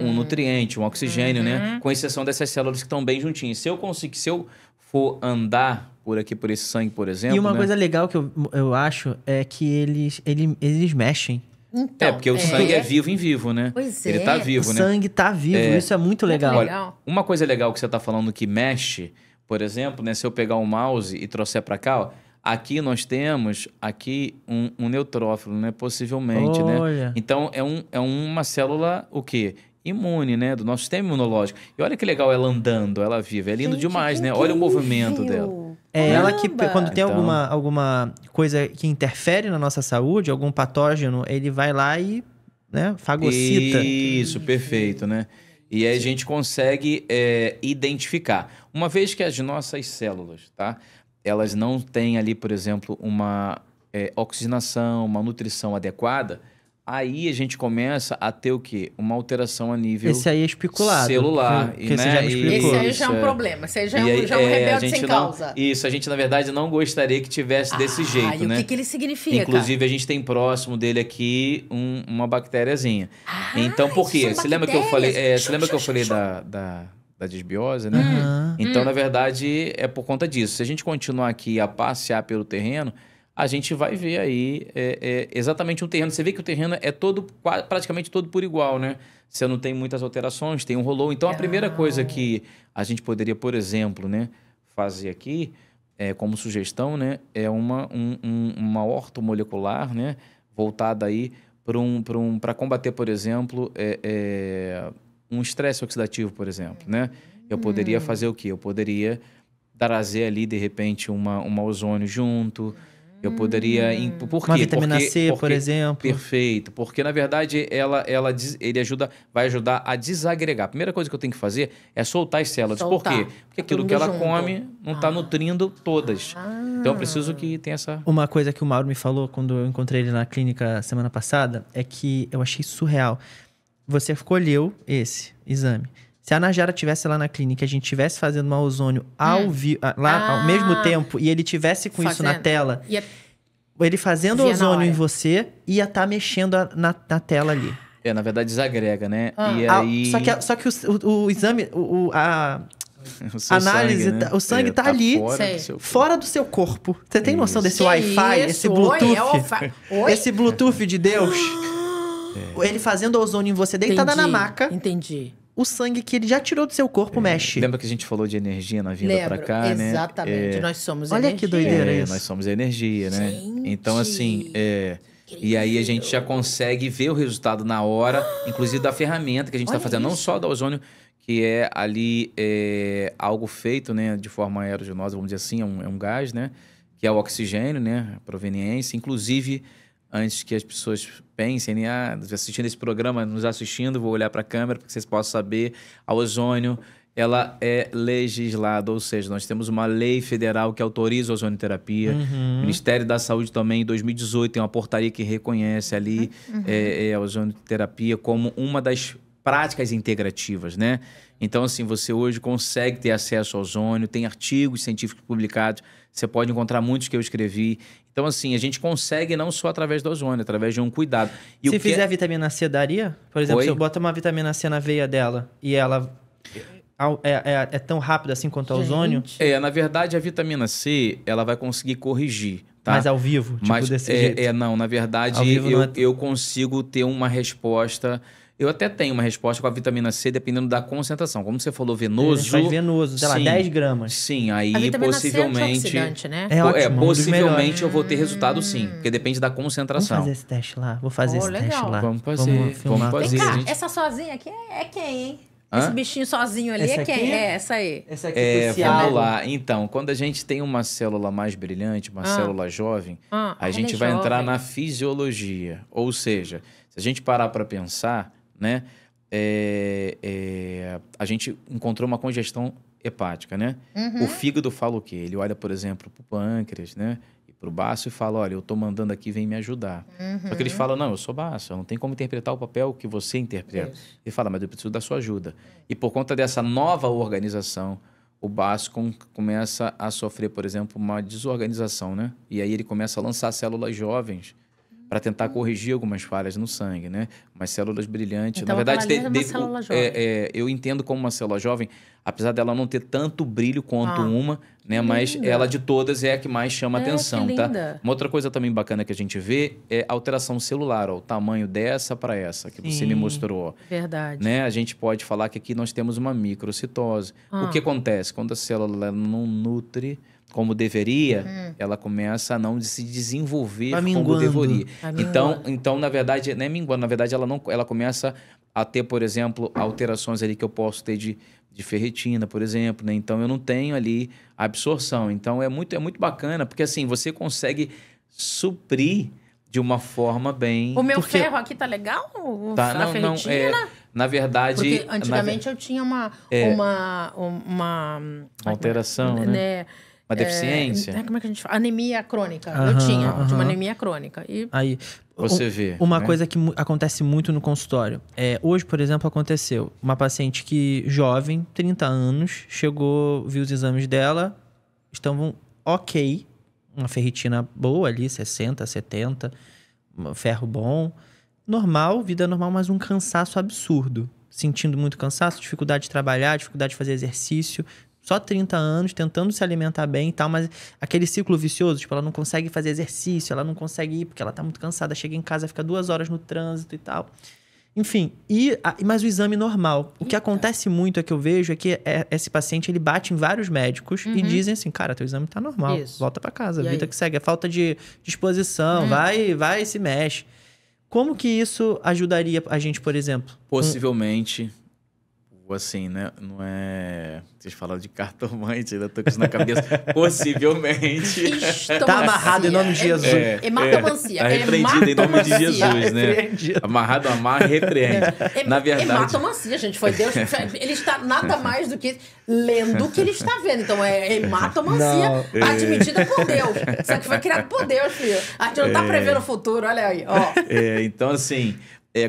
um nutriente, um oxigênio, né? Com exceção dessas células que estão bem juntinhas. Se eu for andar por aqui, por esse sangue, por exemplo... E uma coisa legal que eu acho é que eles mexem. Então, porque o sangue é vivo em vivo, né? Pois Ele tá vivo, o né? O sangue tá vivo, isso é muito legal. Olha, uma coisa legal que você tá falando que mexe, por exemplo, né? Se eu pegar um mouse e trouxer para cá, ó, aqui nós temos um neutrófilo, né? Possivelmente, né? Então, é uma célula, o quê? Imune, né? Do nosso sistema imunológico. E olha que legal ela andando, ela viva. É lindo demais, né? Olha o movimento dela. É ela que, quando tem alguma coisa que interfere na nossa saúde, algum patógeno, ele vai lá e, né, fagocita. Isso, perfeito, né? E aí a gente consegue identificar. Uma vez que as nossas células, tá? Elas não têm ali, por exemplo, uma oxigenação, uma nutrição adequada, aí a gente começa a ter o quê? Uma alteração a nível esse aí é especulado, celular. Que você já me explicou. Esse aí já é um problema. Esse aí já é um rebelde sem causa. Isso, a gente, na verdade, não gostaria que tivesse desse jeito, né? E o que ele significa? Inclusive, a gente tem próximo dele aqui uma bactériazinha. Então, por quê? Você lembra que eu falei, da disbiose, né? Então, na verdade, é por conta disso. Se a gente continuar aqui a passear pelo terreno, a gente vai ver aí exatamente um terreno. Você vê que o terreno é praticamente todo por igual, né? Você não tem muitas alterações, tem um rolô. Então, a primeira coisa que a gente poderia, por exemplo, né, fazer aqui, como sugestão, né, é uma ortomolecular, né, voltada aí para combater, por exemplo, um estresse oxidativo, por exemplo, né? Eu poderia fazer o quê? Eu poderia trazer ali, de repente, uma ozônio junto. Eu poderia... Por quê? Uma vitamina C, por exemplo. Perfeito. Porque, na verdade, ele vai ajudar a desagregar. A primeira coisa que eu tenho que fazer é soltar as células. Por quê? Porque aquilo que ela come não está nutrindo todas. Então, eu preciso que tenha essa... Uma coisa que o Mauro me falou quando eu encontrei ele na clínica semana passada é que eu achei surreal. Você escolheu esse exame. Se a Najara estivesse lá na clínica e a gente estivesse fazendo uma ozônio ao mesmo tempo e ele tivesse com isso na tela, ele fazendo ozônio em você, ia estar mexendo na tela ali. Na verdade, desagrega, né? E aí... Só que o exame, a análise, sangue, né? O sangue tá ali, fora do seu corpo. Você tem noção desse Wi-Fi, esse Bluetooth? Esse Bluetooth de Deus? Ele fazendo ozônio em você, deitada na maca. Entendi. O sangue que ele já tirou do seu corpo mexe. Lembra que a gente falou de energia na vinda pra cá, né? Exatamente. Nós somos energia. Olha que doideira isso. Nós somos energia, né? Gente. Então, assim, e aí a gente já consegue ver o resultado na hora, inclusive da ferramenta que a gente está fazendo, não só da ozônio, que é ali algo feito, né, de forma aerogenosa, vamos dizer assim, é um gás, né? Que é o oxigênio, né? A proveniência. Inclusive, antes que as pessoas pensem, né, assistindo esse programa, nos assistindo, vou olhar para a câmera para que vocês possam saber, a ozônio, ela é legislada, ou seja, nós temos uma lei federal que autoriza a ozonioterapia. O Ministério da Saúde também, em 2018, tem uma portaria que reconhece ali a ozonioterapia como uma das práticas integrativas, né? Então, assim, você hoje consegue ter acesso ao ozônio, tem artigos científicos publicados, você pode encontrar muitos que eu escrevi. Então, assim, a gente consegue não só através do ozônio, através de um cuidado. E se fizer vitamina C, daria? Por exemplo, se eu botar uma vitamina C na veia dela e ela é tão rápida assim quanto o ozônio? Na verdade, a vitamina C, ela vai conseguir corrigir, tá? Mas ao vivo, desse jeito? Não, na verdade, eu consigo ter uma resposta... Eu até tenho uma resposta com a vitamina C, dependendo da concentração. Como você falou, venoso... Faz venoso, sei lá, 10 gramas. Sim, aí a vitamina possivelmente... C é antioxidante, né? É ótimo, possivelmente eu vou ter resultado sim, porque depende da concentração. Vamos fazer esse teste lá, vou fazer esse teste lá. Vamos fazer. Vem cá, essa sozinha aqui é quem, hein? Esse bichinho sozinho ali é quem? Essa aí. Essa aqui vamos lá. Então, quando a gente tem uma célula mais brilhante, uma célula jovem, a gente vai entrar na fisiologia. Ou seja, se a gente parar para pensar, né? A gente encontrou uma congestão hepática, né? O fígado fala o quê? Ele olha, por exemplo, para o pâncreas, né? E pro baço e fala, olha, eu tô mandando aqui, vem me ajudar. Só que eles falam, não, eu sou baço, eu não tenho como interpretar o papel que você interpreta. Ele fala, mas eu preciso da sua ajuda. E por conta dessa nova organização, o baço começa a sofrer, por exemplo, uma desorganização, né? E aí ele começa a lançar células jovens para tentar corrigir algumas falhas no sangue, né? Umas células brilhantes. Então, na verdade, célula jovem. eu entendo como uma célula jovem, apesar dela não ter tanto brilho quanto uma, né? Mas linda. ela de todas é a que mais chama atenção, que tá? linda. Uma outra coisa também bacana que a gente vê é a alteração celular, ó, o tamanho dessa para essa que você me mostrou. Verdade. Né? A gente pode falar que aqui nós temos uma microcitose. O que acontece? Quando a célula não nutre como deveria, ela começa a não se desenvolver como deveria. Então, na verdade, não é minguando, na verdade, ela começa a ter, por exemplo, alterações ali que eu posso ter de ferritina, por exemplo, né? Então, eu não tenho ali absorção. Então, é muito bacana, porque assim, você consegue suprir de uma forma bem... O meu ferro aqui tá legal? Tá, a ferritina? Na verdade... Porque antigamente eu tinha uma alteração, né? Uma deficiência. Como é que a gente fala? Anemia crônica. Eu tinha uma anemia crônica. E... Aí, você vê. Uma coisa que acontece muito no consultório. Hoje, por exemplo, aconteceu uma paciente que, jovem, 30 anos, chegou, viu os exames dela, estavam ok, uma ferritina boa ali, 60, 70, ferro bom, normal, vida normal, mas um cansaço absurdo. Sentindo muito cansaço, dificuldade de trabalhar, dificuldade de fazer exercício. Só 30 anos, tentando se alimentar bem e tal, mas aquele ciclo vicioso, tipo, ela não consegue fazer exercício, ela não consegue ir porque ela tá muito cansada, chega em casa, fica 2 horas no trânsito e tal. Enfim, mas o exame normal. O que acontece muito, é que eu vejo, é que esse paciente, ele bate em vários médicos e dizem assim, cara, teu exame tá normal, volta pra casa, vida que segue. É falta de disposição, vai e se mexe. Como que isso ajudaria a gente, por exemplo? Possivelmente... assim, né? Não é... Vocês falaram de cartomante, ainda tô com isso na cabeça. Possivelmente. Tá amarrado em nome de Jesus. Hematomancia. Tá repreendido em nome de Jesus, né? Amarrado, amarra e repreende. Na verdade... Hematomancia, gente. Foi Deus. Ele está nada mais do que lendo o que ele está vendo. Então, é hematomancia admitida por Deus. Isso aqui foi criado por Deus, filho. A gente não tá prevendo o futuro, olha aí. Ó. Então, assim...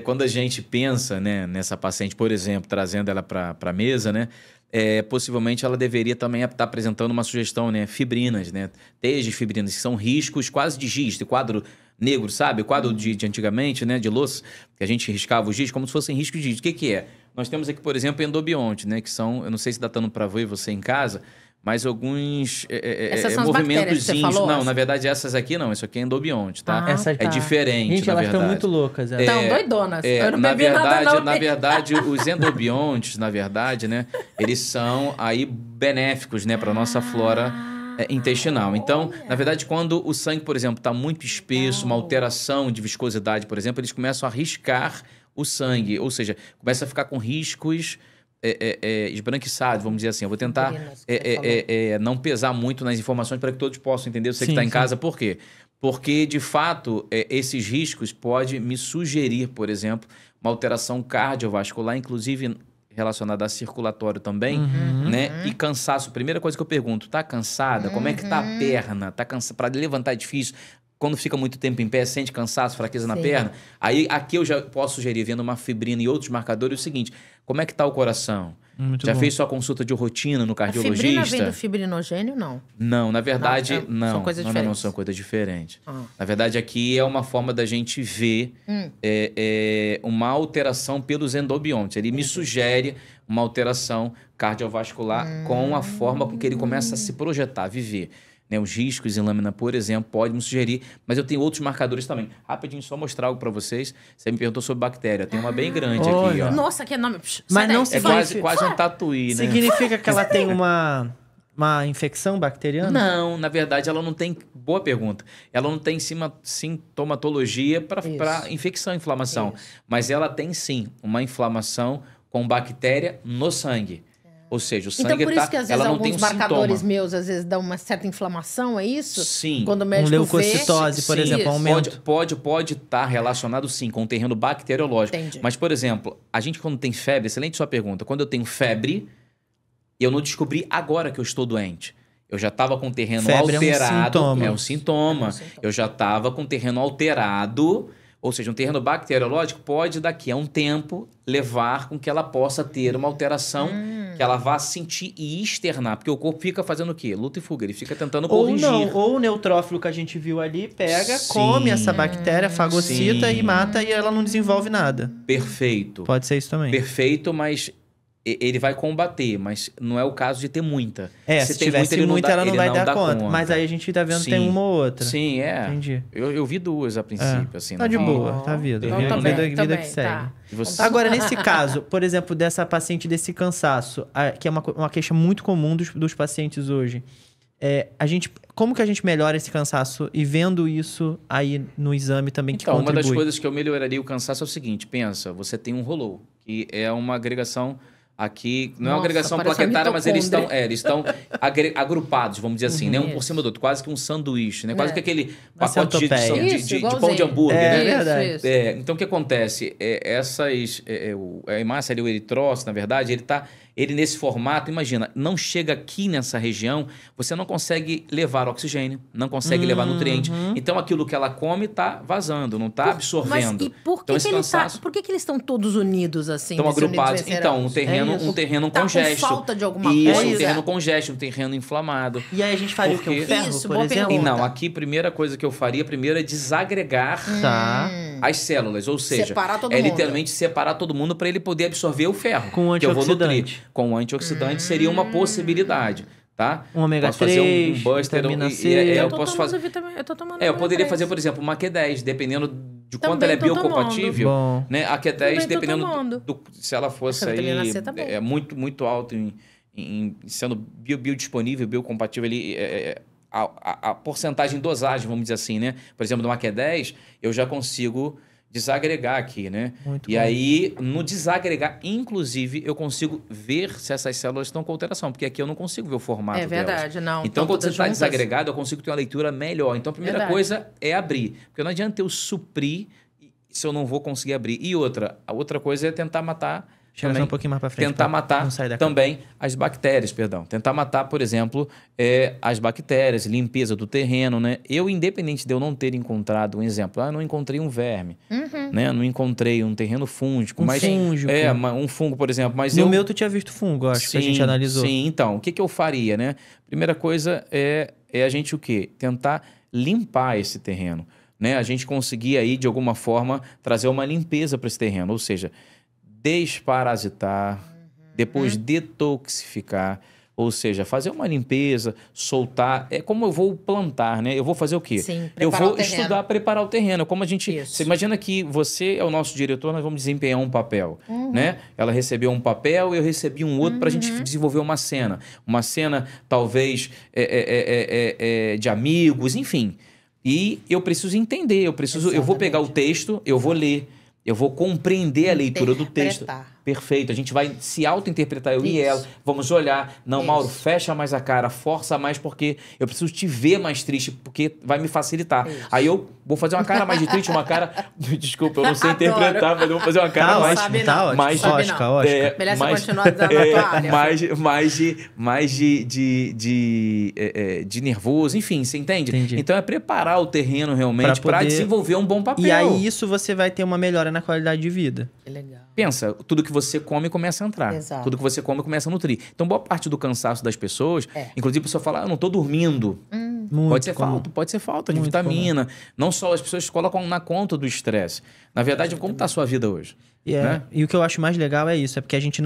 quando a gente pensa, né, nessa paciente, por exemplo, trazendo ela para a mesa, né, possivelmente ela deveria também estar apresentando uma sugestão, né, fibrinas, né, teias de fibrinas, que são riscos quase de giz, de quadro negro, sabe? O quadro de antigamente, né, de louça, que a gente riscava o giz como se fossem riscos de giz. O que é? Nós temos aqui, por exemplo, endobionte, né, que são, eu não sei se dá dando para ver você em casa, mas alguns movimentos íntimos. Não, na verdade, essas aqui não. Isso aqui é endobionte, tá? É diferente, gente, elas estão muito loucas. Estão doidonas. Eu não bebi nada, não. Na verdade, os endobiontes, na verdade, né? Eles são aí benéficos, né? Para nossa flora intestinal. Então, na verdade, quando o sangue, por exemplo, está muito espesso, uma alteração de viscosidade, por exemplo, eles começam a riscar o sangue. Ou seja, começa a ficar com riscos... esbranquiçado, vamos dizer assim. Eu vou tentar não pesar muito nas informações para que todos possam entender. Você que está em casa, por quê? Porque, de fato, esses riscos podem me sugerir, por exemplo, uma alteração cardiovascular, inclusive relacionada a circulatório também, né? E cansaço. Primeira coisa que eu pergunto, tá cansada? Como é que tá a perna? Tá cansada? Para levantar é difícil? Quando fica muito tempo em pé, sente cansaço, fraqueza na perna? Aí, aqui eu já posso sugerir, vendo uma fibrina e outros marcadores, o seguinte, como é que tá o coração? Já fez sua consulta de rotina no cardiologista? A fibrina vem do fibrinogênio, não? Não, na verdade, não. São coisas diferentes. Não, são coisas diferentes. Na verdade, aqui é uma forma da gente ver uma alteração pelos endobiontes. Ele me sugere uma alteração cardiovascular com a forma com que ele começa a se projetar, a viver. Né, os riscos em lâmina, por exemplo, pode me sugerir, mas eu tenho outros marcadores também. Rapidinho, só mostrar algo para vocês. Você me perguntou sobre bactéria. Tem uma bem grande aqui, ó. Nossa, que nome. Mas não quase um tatuí, né? Significa que ela tem uma infecção bacteriana? Não, na verdade, ela não tem... Boa pergunta. Ela não tem sintomatologia para infecção, inflamação. Mas ela tem, sim, uma inflamação com bactéria no sangue. Ou seja, o sangue então, por isso que às vezes alguns marcadores meus, às vezes, dão uma certa inflamação, é isso? Sim. Quando o médico leucocitose, por exemplo, aumento. Pode estar relacionado, sim, com o terreno bacteriológico. Entendi. Mas, por exemplo, a gente quando tem febre, excelente sua pergunta, quando eu tenho febre, eu não descobri agora que eu estou doente. Eu já estava com o terreno Febre alterado. É um sintoma. Eu já estava com o terreno alterado. Ou seja, um terreno bacteriológico pode, daqui a um tempo, levar com que ela possa ter uma alteração que ela vá sentir e externar. Porque o corpo fica fazendo o quê? Luta e fuga. Ele fica tentando corrigir. Ou o neutrófilo que a gente viu ali pega, come essa bactéria, fagocita e mata e ela não desenvolve nada. Perfeito. Pode ser isso também. Perfeito, mas ele vai combater, mas não é o caso de ter muita. Se tivesse muita, ela não vai dar conta. Mas aí a gente tá vendo que tem uma ou outra. Sim, Entendi. Eu vi duas a princípio. Assim, tá de boa, tá vida. Vida que segue. Tá. Agora, nesse caso, por exemplo, dessa paciente desse cansaço, que é uma queixa muito comum dos pacientes hoje, como que a gente melhora esse cansaço e vendo isso aí no exame também que contribui? Uma das coisas que eu melhoraria o cansaço é o seguinte, pensa, você tem um rolô, que é uma agregação aqui, não é uma agregação plaquetária, mas eles estão agrupados, vamos dizer assim, né? Um por cima do outro, quase que um sanduíche, né? Quase que aquele pacote de pão de hambúrguer, né? Verdade. Isso. Então, o que acontece? A hemácia ali, o eritrócito, na verdade, ele nesse formato, imagina, não chega aqui nessa região, você não consegue levar oxigênio, não consegue levar nutriente. Então, aquilo que ela come está vazando, não está absorvendo. Mas e por que, por que eles estão todos unidos assim? Estão agrupados. Então, um terreno congesto. Com falta de alguma coisa. Um terreno congesto, um terreno inflamado. E aí a gente faria o quê? Um ferro, por exemplo? E não, aqui, primeira coisa que eu faria, primeiro é desagregar as células. Ou seja, literalmente separar todo mundo para ele poder absorver o ferro. Com que eu vou nutrir. antioxidante. Com o antioxidante seria uma possibilidade, tá? Um ômega 3, posso fazer um buster, vitamina C. eu posso fazer. Eu tô tomando Eu poderia fazer, por exemplo, uma Q10, dependendo de quanto ela é biocompatível, né? A Q10, dependendo se ela fosse aí muito alto sendo biodisponível, biocompatível ali, a porcentagem dosagem, vamos dizer assim, né? Por exemplo, de uma Q10, eu já consigo desagregar aqui, né? Muito e bom. aí, no desagregar, inclusive, eu consigo ver se essas células estão com alteração, porque aqui eu não consigo ver o formato delas. É verdade, não. Então, quando você está desagregado, eu consigo ter uma leitura melhor. Então, a primeira coisa é abrir. Porque não adianta eu suprir se eu não vou conseguir abrir. E a outra coisa é tentar matar... Chega um pouquinho mais para frente. Tentar matar também as bactérias, Tentar matar, por exemplo, as bactérias, limpeza do terreno, né? Eu, independente de eu não ter encontrado um exemplo, não encontrei um verme, né? Não encontrei um terreno fúngico. Fúngico. Um fungo, por exemplo. Mas no meu, tu tinha visto fungo, acho que a gente analisou. Sim, então, o que eu faria, né? Primeira coisa é a gente o quê? Tentar limpar esse terreno, né? A gente conseguir aí, de alguma forma, trazer uma limpeza para esse terreno, ou seja... desparasitar, depois detoxificar, ou seja, fazer uma limpeza, soltar. É como eu vou plantar, né? Eu vou fazer o quê? Sim, eu vou estudar, preparar o terreno. Como a gente... Você imagina que você é o nosso diretor, nós vamos desempenhar um papel, né? Ela recebeu um papel, eu recebi um outro para a gente desenvolver uma cena. Uma cena, talvez, de amigos, enfim. E eu preciso entender, eu vou pegar o texto, eu vou ler. Eu vou compreender a leitura do texto. Perfeito. A gente vai se auto-interpretar, eu e ela. Vamos olhar. Não, Mauro, fecha mais a cara, força mais, porque eu preciso te ver mais triste, porque vai me facilitar. Aí eu vou fazer uma cara mais de triste, uma cara... Desculpa, eu não sei interpretar, mas eu vou fazer uma cara mais... Melhor você continuar dando a tua área. Mais de nervoso, enfim, você entende? Entendi. Então é preparar o terreno realmente para desenvolver um bom papel. E aí isso você vai ter uma melhora na qualidade de vida. Que legal. Pensa, tudo que você come começa a entrar. Exato. Tudo que você come começa a nutrir. Então, boa parte do cansaço das pessoas, inclusive a pessoa fala, eu não tô dormindo. Pode ser falta de vitamina. Não só as pessoas colocam na conta do estresse. Na verdade, como está a sua vida hoje? Né? E o que eu acho mais legal é isso, é porque a gente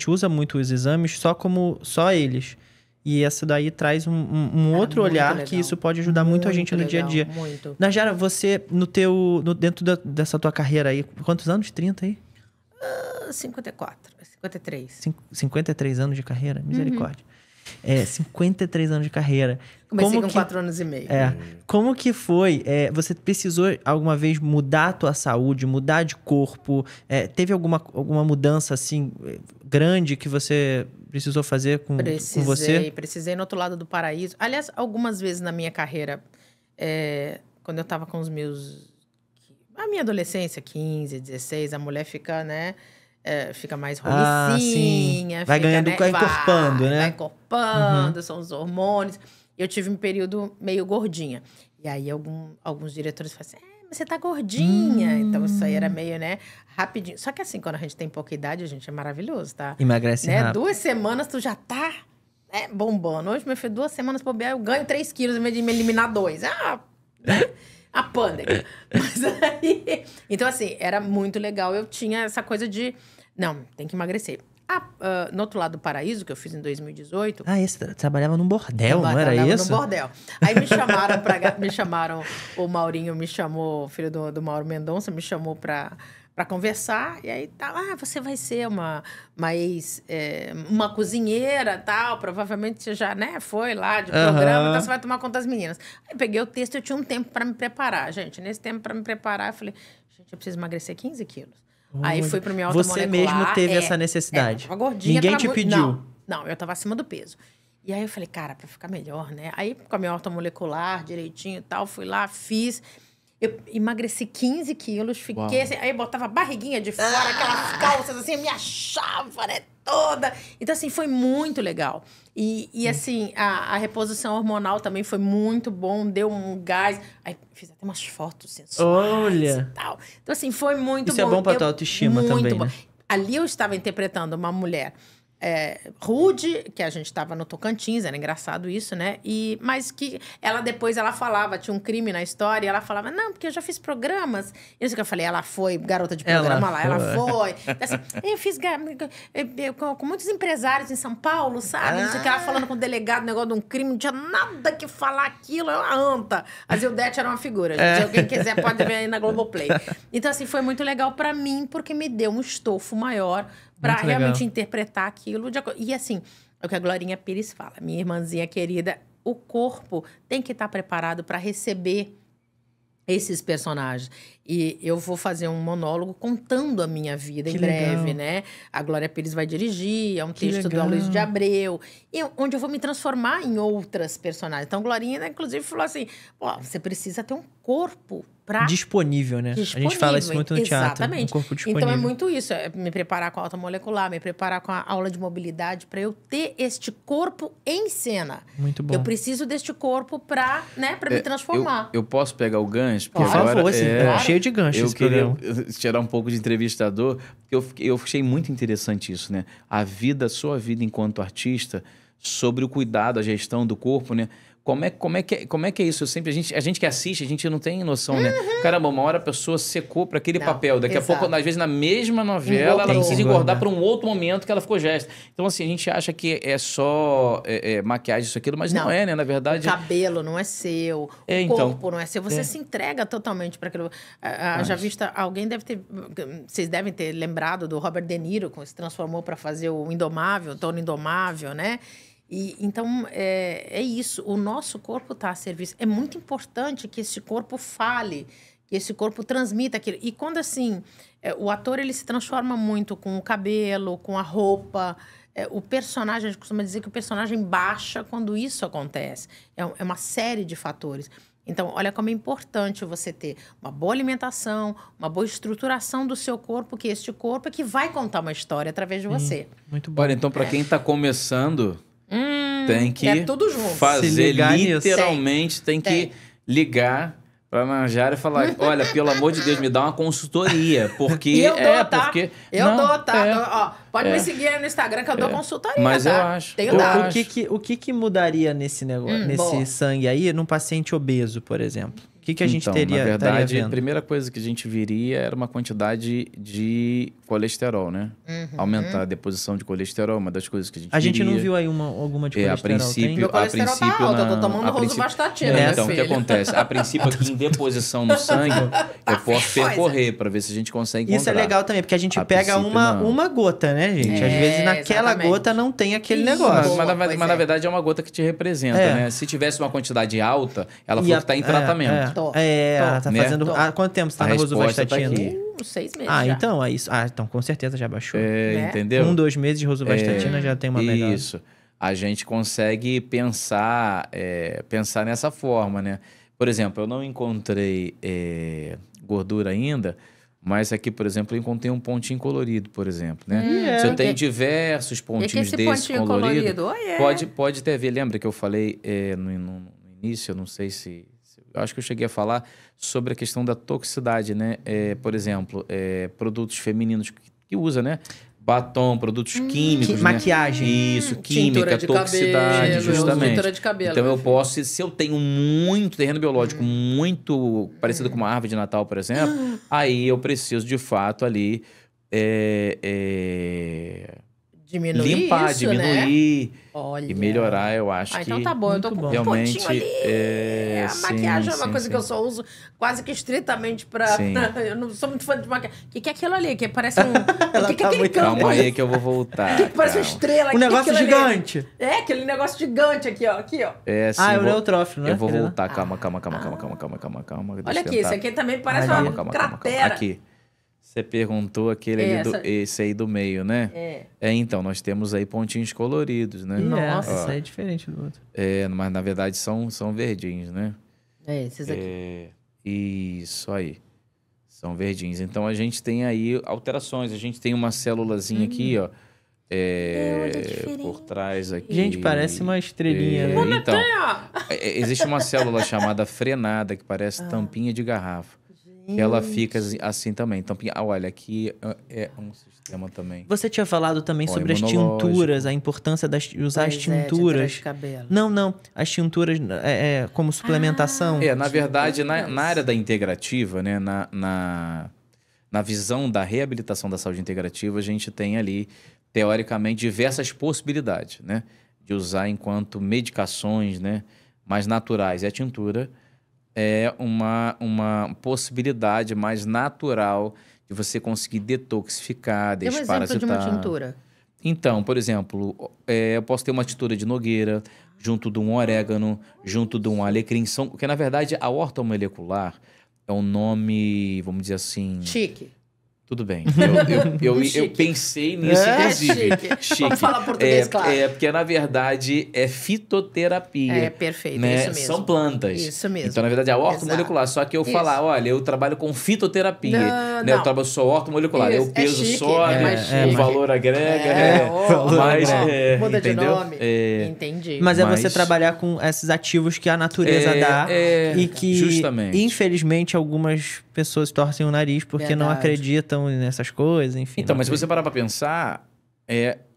usa muito os exames só eles. E essa daí traz um outro olhar legal. Que isso pode ajudar muito a gente no dia a dia. Muito. Najara, você, dentro dessa tua carreira aí, quantos anos? 30 aí? 53. 53 anos de carreira? Misericórdia. 53 anos de carreira. Comecei com 4 anos e meio. Como que foi? Você precisou alguma vez mudar a tua saúde, mudar de corpo? Teve alguma mudança assim grande que você precisou fazer com você? Precisei no outro lado do paraíso. Aliás, algumas vezes na minha carreira, quando eu estava com os meus... A minha adolescência, 15, 16, a mulher fica, né... fica mais rolicinha. Vai fica, ganhando, vai encorpando, né? Vai encorpando, são os hormônios. Eu tive um período meio gordinha. E aí alguns diretores falam assim, mas você tá gordinha. Então isso aí era meio, né, rapidinho. Só que assim, quando a gente tem pouca idade, a gente é maravilhoso, tá? Emagrece né? rápido. 2 semanas tu já tá bombando. Hoje, meu filho, 2 semanas pra bobear, eu ganho 3 quilos em vez de me eliminar 2. A pândega. Mas aí... Então, assim, era muito legal. Eu tinha essa coisa de... Não, tem que emagrecer. No outro lado do paraíso, que eu fiz em 2018... Você trabalhava num bordel, não era isso? Trabalhava num bordel. Aí me chamaram, o Maurinho me chamou, filho do Mauro Mendonça, me chamou pra conversar. E aí, você vai ser uma cozinheira, tal. Provavelmente você já, né, foi lá de programa, então você vai tomar conta das meninas. Aí peguei o texto, eu tinha um tempo pra me preparar. Gente, nesse tempo pra me preparar, eu falei, gente, eu preciso emagrecer 15 quilos. Aí fui pro meu Você mesmo teve essa necessidade? Eu tava gordinha. Ninguém te pediu? Não, eu tava acima do peso. E aí eu falei, cara, pra ficar melhor, né? Aí com a minha ortomolecular direitinho e tal, fui lá, fiz... Eu emagreci 15 quilos, fiquei assim, aí botava a barriguinha de fora, aquelas calças assim, me achava, né, toda. Então, assim, foi muito legal. E assim, a reposição hormonal também foi muito bom, deu um gás. Aí fiz até umas fotos sensuais e tal. Então, assim, foi muito bom. Isso é bom pra tua autoestima também, bom. né? Ali eu estava interpretando uma mulher... rude, que a gente estava no Tocantins, era engraçado isso, né? Mas que ela depois falava, tinha um crime na história, e ela falava, não, porque eu já fiz programas. Isso que eu falei, ela foi garota de programa ela foi. Assim, eu fiz com muitos empresários em São Paulo, sabe? Isso que ela falando com o delegado, negócio de um crime, não tinha nada que falar aquilo, é uma anta. A Zildete era uma figura, gente. Se alguém quiser, pode ver aí na Globoplay. Então, assim, foi muito legal pra mim, porque me deu um estofo maior para realmente interpretar aquilo. E assim, é o que a Glorinha Pires fala, minha irmãzinha querida, o corpo tem que estar preparado para receber esses personagens. E eu vou fazer um monólogo contando a minha vida em breve, né? A Glória Pires vai dirigir, é um texto do Aloysio de Abreu, onde eu vou me transformar em outras personagens. Então, Glorinha, né, inclusive, falou assim, você precisa ter um corpo disponível, né? A gente fala isso muito no teatro. Exatamente. Um corpo disponível. Então, é muito isso. Me preparar com a automolecular, me preparar com a aula de mobilidade, para eu ter este corpo em cena. Muito bom. Eu preciso deste corpo para me transformar. Eu posso pegar o gancho? Por favor, cheio de ganchos. Eu queria tirar um pouco de entrevistador, porque eu achei muito interessante isso, né? A sua vida enquanto artista, sobre o cuidado, a gestão do corpo, né? Como é que é isso? A gente que assiste, a gente não tem noção, né? Caramba, uma hora a pessoa secou para aquele papel. Daqui a pouco, às vezes, na mesma novela, ela precisa engordar para um outro momento que ela ficou gesta. Então, assim, a gente acha que é só maquiagem, isso, aquilo, mas não é, né? Na verdade... O cabelo não é seu, o corpo não é seu. Você se entrega totalmente para aquilo. Já vista, alguém deve ter... Vocês devem ter lembrado do Robert De Niro, que se transformou para fazer o Indomável, o Tony Indomável, né? Então, é isso. O nosso corpo está a serviço. É muito importante que esse corpo fale, que esse corpo transmita aquilo. E quando, assim, o ator ele se transforma muito com o cabelo, com a roupa. O personagem, a gente costuma dizer que o personagem baixa quando isso acontece. É uma série de fatores. Então, olha como é importante você ter uma boa alimentação, uma boa estruturação do seu corpo, que este corpo é que vai contar uma história através de você. Muito bom. Olha, então, para quem está começando... tem que tudo junto. fazer literalmente, tem que ligar pra Nanjara e falar, olha, pelo amor de Deus, me dá uma consultoria, porque eu dou, tá? porque eu dou, tá? Pode me seguir aí no Instagram que eu dou consultoria, mas tá? eu acho. Tenho dado. O que mudaria nesse negócio, nesse sangue aí, num paciente obeso, por exemplo? O que a gente teria? Na verdade, a primeira coisa que a gente viria era uma quantidade de colesterol, né? Aumentar a deposição de colesterol, uma das coisas que a gente gente não viu aí alguma de colesterol? A princípio, meu colesterol tá alto, eu tô tomando rosuvastatina, então, o que acontece? A princípio, aqui em deposição no sangue, eu posso percorrer para ver se a gente consegue encontrar. Isso é legal também, porque a gente pega uma gota, né, gente? Às vezes naquela gota não tem aquele negócio. Mas na verdade é uma gota que te representa, né? Se tivesse uma quantidade alta, ela falou que está em tratamento. Ela tá fazendo... Há quanto tempo você tá na rosuvastatina? 6 meses então é isso. Então com certeza já baixou. Entendeu? 2 meses de rosuvastatina já tem uma melhora. Isso. A gente consegue pensar nessa forma, né? Por exemplo, eu não encontrei gordura ainda, Mas aqui, por exemplo, eu encontrei um pontinho colorido, por exemplo, né? Se eu tenho diversos pontinhos desses coloridos, pode ter a ver. Lembra que eu falei no início, eu não sei se... Eu acho que eu cheguei a falar sobre a questão da toxicidade, né? Por exemplo, produtos femininos que usa, né? Batom, produtos químicos, né? Maquiagem. Isso, química, toxicidade, cabelo, justamente. tintura de cabelo, então eu posso, se eu tenho muito terreno biológico, muito parecido com uma árvore de Natal, por exemplo, aí eu preciso, de fato, ali diminuir limpar, isso, diminuir, né? Olha. E melhorar, eu acho que... Então tá bom, eu tô com realmente, um pontinho ali. A maquiagem é uma coisa que eu só uso quase que estritamente pra... Eu não sou muito fã de maquiagem. O que é aquilo ali? Que parece um... O que é aquele campo? Calma aí que eu vou voltar. Que parece uma estrela. Um negócio gigante. Aquele negócio gigante aqui, ó. Aqui, ó. Sim, o neutrófilo, né? Eu vou voltar. Calma. Olha aqui, isso aqui também parece uma cratera. Aqui. Você perguntou esse aí do meio, né? Então, nós temos aí pontinhos coloridos, né? Nossa, isso aí é diferente do outro. Mas na verdade são verdinhos, né? Esses aqui. Isso aí. São verdinhos. Então a gente tem aí alterações. A gente tem uma célulazinha aqui, ó. Por trás aqui. Gente, parece uma estrelinha, né? Então, existe uma célula chamada frenada, que parece tampinha de garrafa. Que ela fica assim também. Então, olha, aqui é um sistema também. Você tinha falado também sobre as tinturas, a importância de usar as tinturas. De cabelo. Não. As tinturas como suplementação. Na verdade, na área da integrativa, né? Na visão da reabilitação da saúde integrativa, a gente tem ali, teoricamente, diversas possibilidades, né? De usar enquanto medicações, né? Mais naturais. E a tintura é uma possibilidade mais natural de você conseguir detoxificar, desparasitar. Dê um exemplo de uma tintura. Então, por exemplo, eu posso ter uma tintura de nogueira, junto de um orégano, junto de um alecrim. Porque, na verdade, a ortomolecular é um nome, vamos dizer assim... Chique. Tudo bem. Eu pensei nisso, inclusive. Chique. Vamos falar português, claro. Porque, na verdade, é fitoterapia. Perfeito, né? isso mesmo. São plantas. Isso mesmo. Então, na verdade, é ortomolecular. Só que eu falar, olha, eu trabalho com fitoterapia. Né? Eu trabalho só ortomolecular. O peso sobe, o valor agrega. Muda de entendeu? nome. Entendi. Mas você trabalhar com esses ativos que a natureza dá e que, justamente, infelizmente, algumas pessoas torcem o nariz porque não acreditam nessas coisas, enfim. Então, mas se você parar pra pensar,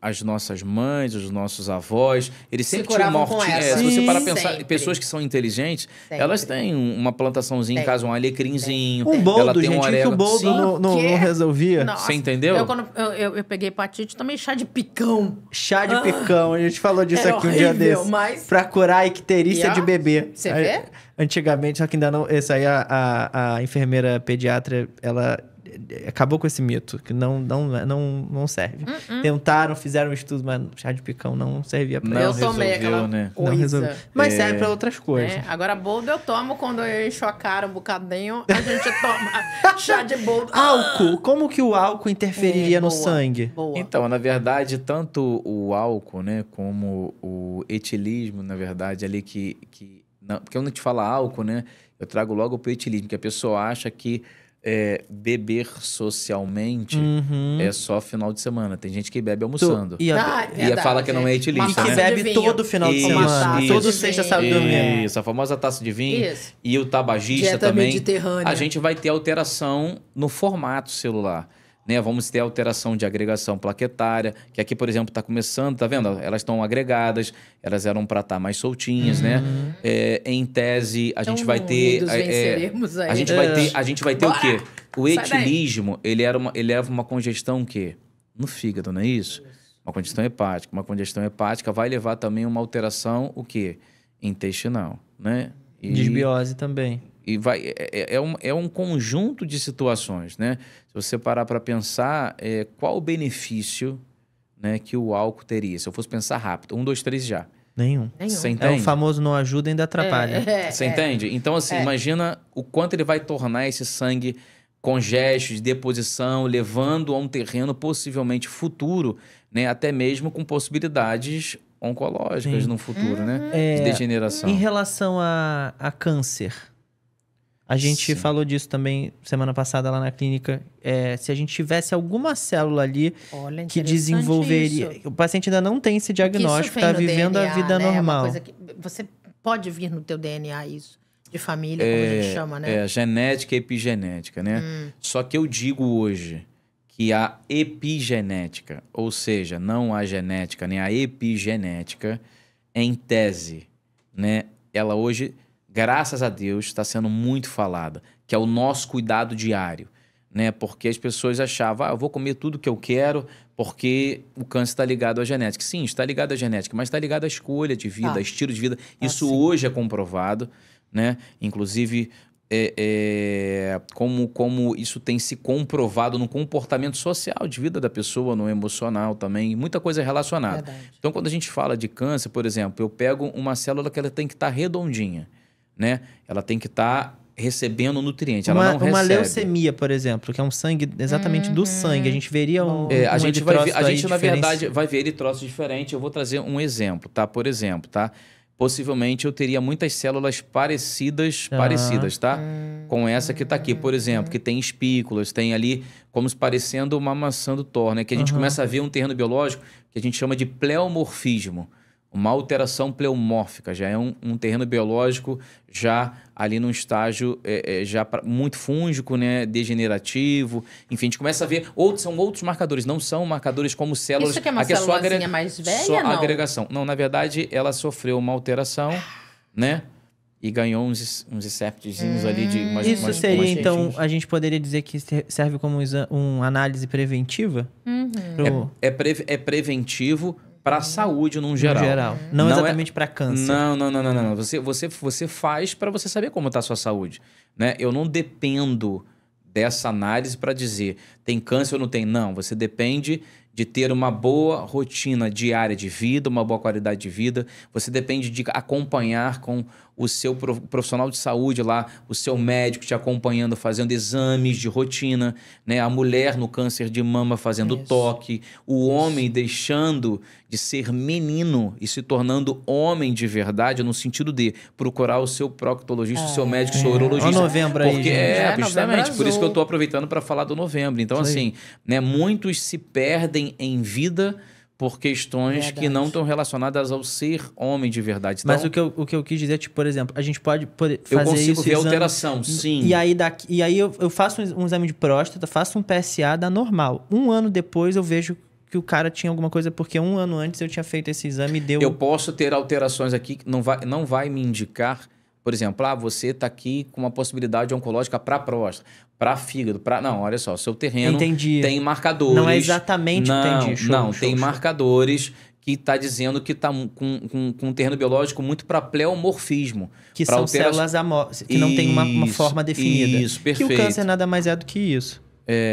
as nossas mães, os nossos avós, eles sempre tinham uma hortinha. Se você parar pra pensar, pessoas que são inteligentes, elas têm uma plantaçãozinha em casa, um alecrimzinho. Um boldo, gente, que o boldo não resolvia. Nossa, você entendeu? Quando eu peguei hepatite, tomei chá de picão. Chá de picão, a gente falou disso aqui um dia desse. Mas... Pra curar a icterícia de bebê. Você vê? Antigamente, só que ainda não... Essa aí, a enfermeira pediatra, ela... acabou com esse mito, que não serve. Tentaram, fizeram um estudo, mas chá de picão não servia pra isso. Eu tomei aquela coisa. Não resolveu. Mas serve pra outras coisas. Agora, boldo eu tomo quando eu encho a cara um bocadinho, a gente toma chá de boldo. Álcool. Como que o álcool interferiria no sangue? Boa. Então, na verdade, tanto o álcool, né, como o etilismo, na verdade, ali não, porque quando a gente fala álcool, né, eu trago logo pro etilismo, que a pessoa acha que beber socialmente é só final de semana. Tem gente que bebe almoçando. E fala que não é etilista, e que bebe todo final de semana. Todo sexta, sábado e domingo. Isso, a famosa taça de vinho. E o tabagista também. A gente vai ter alteração no formato celular. Né? Vamos ter alteração de agregação plaquetária, que aqui, por exemplo, está começando, tá vendo? Elas estão agregadas, elas eram para estar mais soltinhas, né? Em tese, a gente vai ter... A gente vai ter o quê? O etilismo, ele leva uma congestão o quê? No fígado, não é isso? Uma congestão hepática. Uma congestão hepática vai levar também uma alteração, o quê? Intestinal, né? Desbiose também. E é um conjunto de situações, né? Se você parar para pensar, qual o benefício, né, que o álcool teria? Se eu fosse pensar rápido, 1, 2, 3 já. Nenhum. Você entende? O famoso não ajuda e ainda atrapalha. Você entende? Então, assim, imagina o quanto ele vai tornar esse sangue congesto, de deposição, levando a um terreno possivelmente futuro, né? Até mesmo com possibilidades oncológicas no futuro, né? De degeneração. Em relação a câncer... A gente falou disso também semana passada lá na clínica. Se a gente tivesse alguma célula ali que desenvolveria... Isso. O paciente ainda não tem esse diagnóstico, está vivendo DNA, a vida normal. Uma coisa que você pode vir no teu DNA isso, de família, como a gente chama, né? Genética e epigenética, né? Só que eu digo hoje que a epigenética, ou seja, não a genética, nem a epigenética, em tese, né? Ela hoje... graças a Deus, está sendo muito falada, que é o nosso cuidado diário, né? Porque as pessoas achavam, eu vou comer tudo que eu quero porque o câncer está ligado à genética. Sim, está ligado à genética, mas está ligado à escolha de vida, a estilo de vida. Isso hoje é comprovado, né? Inclusive, como isso tem se comprovado no comportamento social de vida da pessoa, no emocional também, muita coisa relacionada. Verdade. Então, quando a gente fala de câncer, por exemplo, eu pego uma célula que ela tem que estar redondinha, né? Ela tem que estar recebendo nutriente. Ela não recebe. Uma leucemia, por exemplo, que é um sangue exatamente do sangue. A gente veria a gente na verdade, vai ver eritrócitos diferentes. Eu vou trazer um exemplo, tá? Por exemplo, tá? Possivelmente eu teria muitas células parecidas, tá? Com essa que tá aqui, por exemplo, que tem espículas, tem ali como se parecendo uma maçã do Thor, né? Que a gente começa a ver um terreno biológico que a gente chama de pleomorfismo. Uma alteração pleomórfica, já é um terreno biológico já ali num estágio já muito fúngico, né, degenerativo. Enfim, a gente começa a ver, são outros marcadores, não são marcadores como células... Isso que é uma célulazinha mais velha, só agregação. Não, na verdade, ela sofreu uma alteração, né? E ganhou uns septezinhos ali de... Isso seria, então, a gente poderia dizer que serve como uma análise preventiva? É preventivo... para a saúde, num geral. Não exatamente para câncer. Não. Você faz para você saber como está a sua saúde, né? Eu não dependo dessa análise para dizer tem câncer ou não tem. Não, você depende de ter uma boa rotina diária de vida, uma boa qualidade de vida. Você depende de acompanhar com o seu profissional de saúde lá, o seu médico te acompanhando, fazendo exames de rotina, né? A mulher no câncer de mama fazendo toque, o homem deixando de ser menino e se tornando homem de verdade, no sentido de procurar o seu proctologista, o seu médico, o seu urologista. Olha novembro aí, porque justamente, por isso que eu estou aproveitando para falar do novembro. Então, assim, né, muitos se perdem em vida por questões que não estão relacionadas ao ser homem de verdade. Então, mas o que eu quis dizer é, tipo, por exemplo, a gente pode fazer isso... Eu consigo ver alteração, sim. E aí eu faço um exame de próstata, faço um PSA, dá normal. 1 ano depois eu vejo que o cara tinha alguma coisa, porque 1 ano antes eu tinha feito esse exame e deu... Eu posso ter alterações aqui que não vai me indicar... Por exemplo, você está aqui com uma possibilidade oncológica para próstata, para fígado, para... Não, olha só, o seu terreno tem marcadores... Não é exatamente... Tem marcadores que está dizendo que está com um terreno biológico muito para pleomorfismo. Que são células amorfas, que não tem uma forma definida. Isso, perfeito. Que o câncer nada mais é do que isso.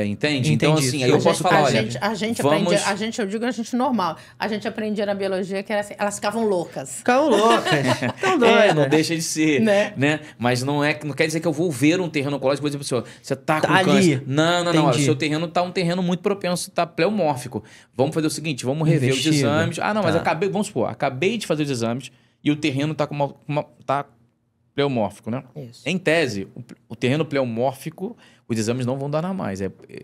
Entende? Então, assim, aí eu posso falar, olha... A gente aprende, eu digo a gente normal. A gente aprendia na biologia que era assim, elas ficavam loucas. Ficavam loucas. Tão doidas. Não deixa de ser, né? Mas não quer dizer que eu vou ver um terreno oncológico e vou dizer para o senhor, você tá com câncer. Não. Olha, o seu terreno tá um terreno muito propenso, tá pleomórfico. Vamos fazer o seguinte, vamos rever os exames. Mas acabei de fazer os exames e o terreno tá com tá pleomórfico, né? Isso. Em tese, o terreno pleomórfico... Os exames não vão dar mais.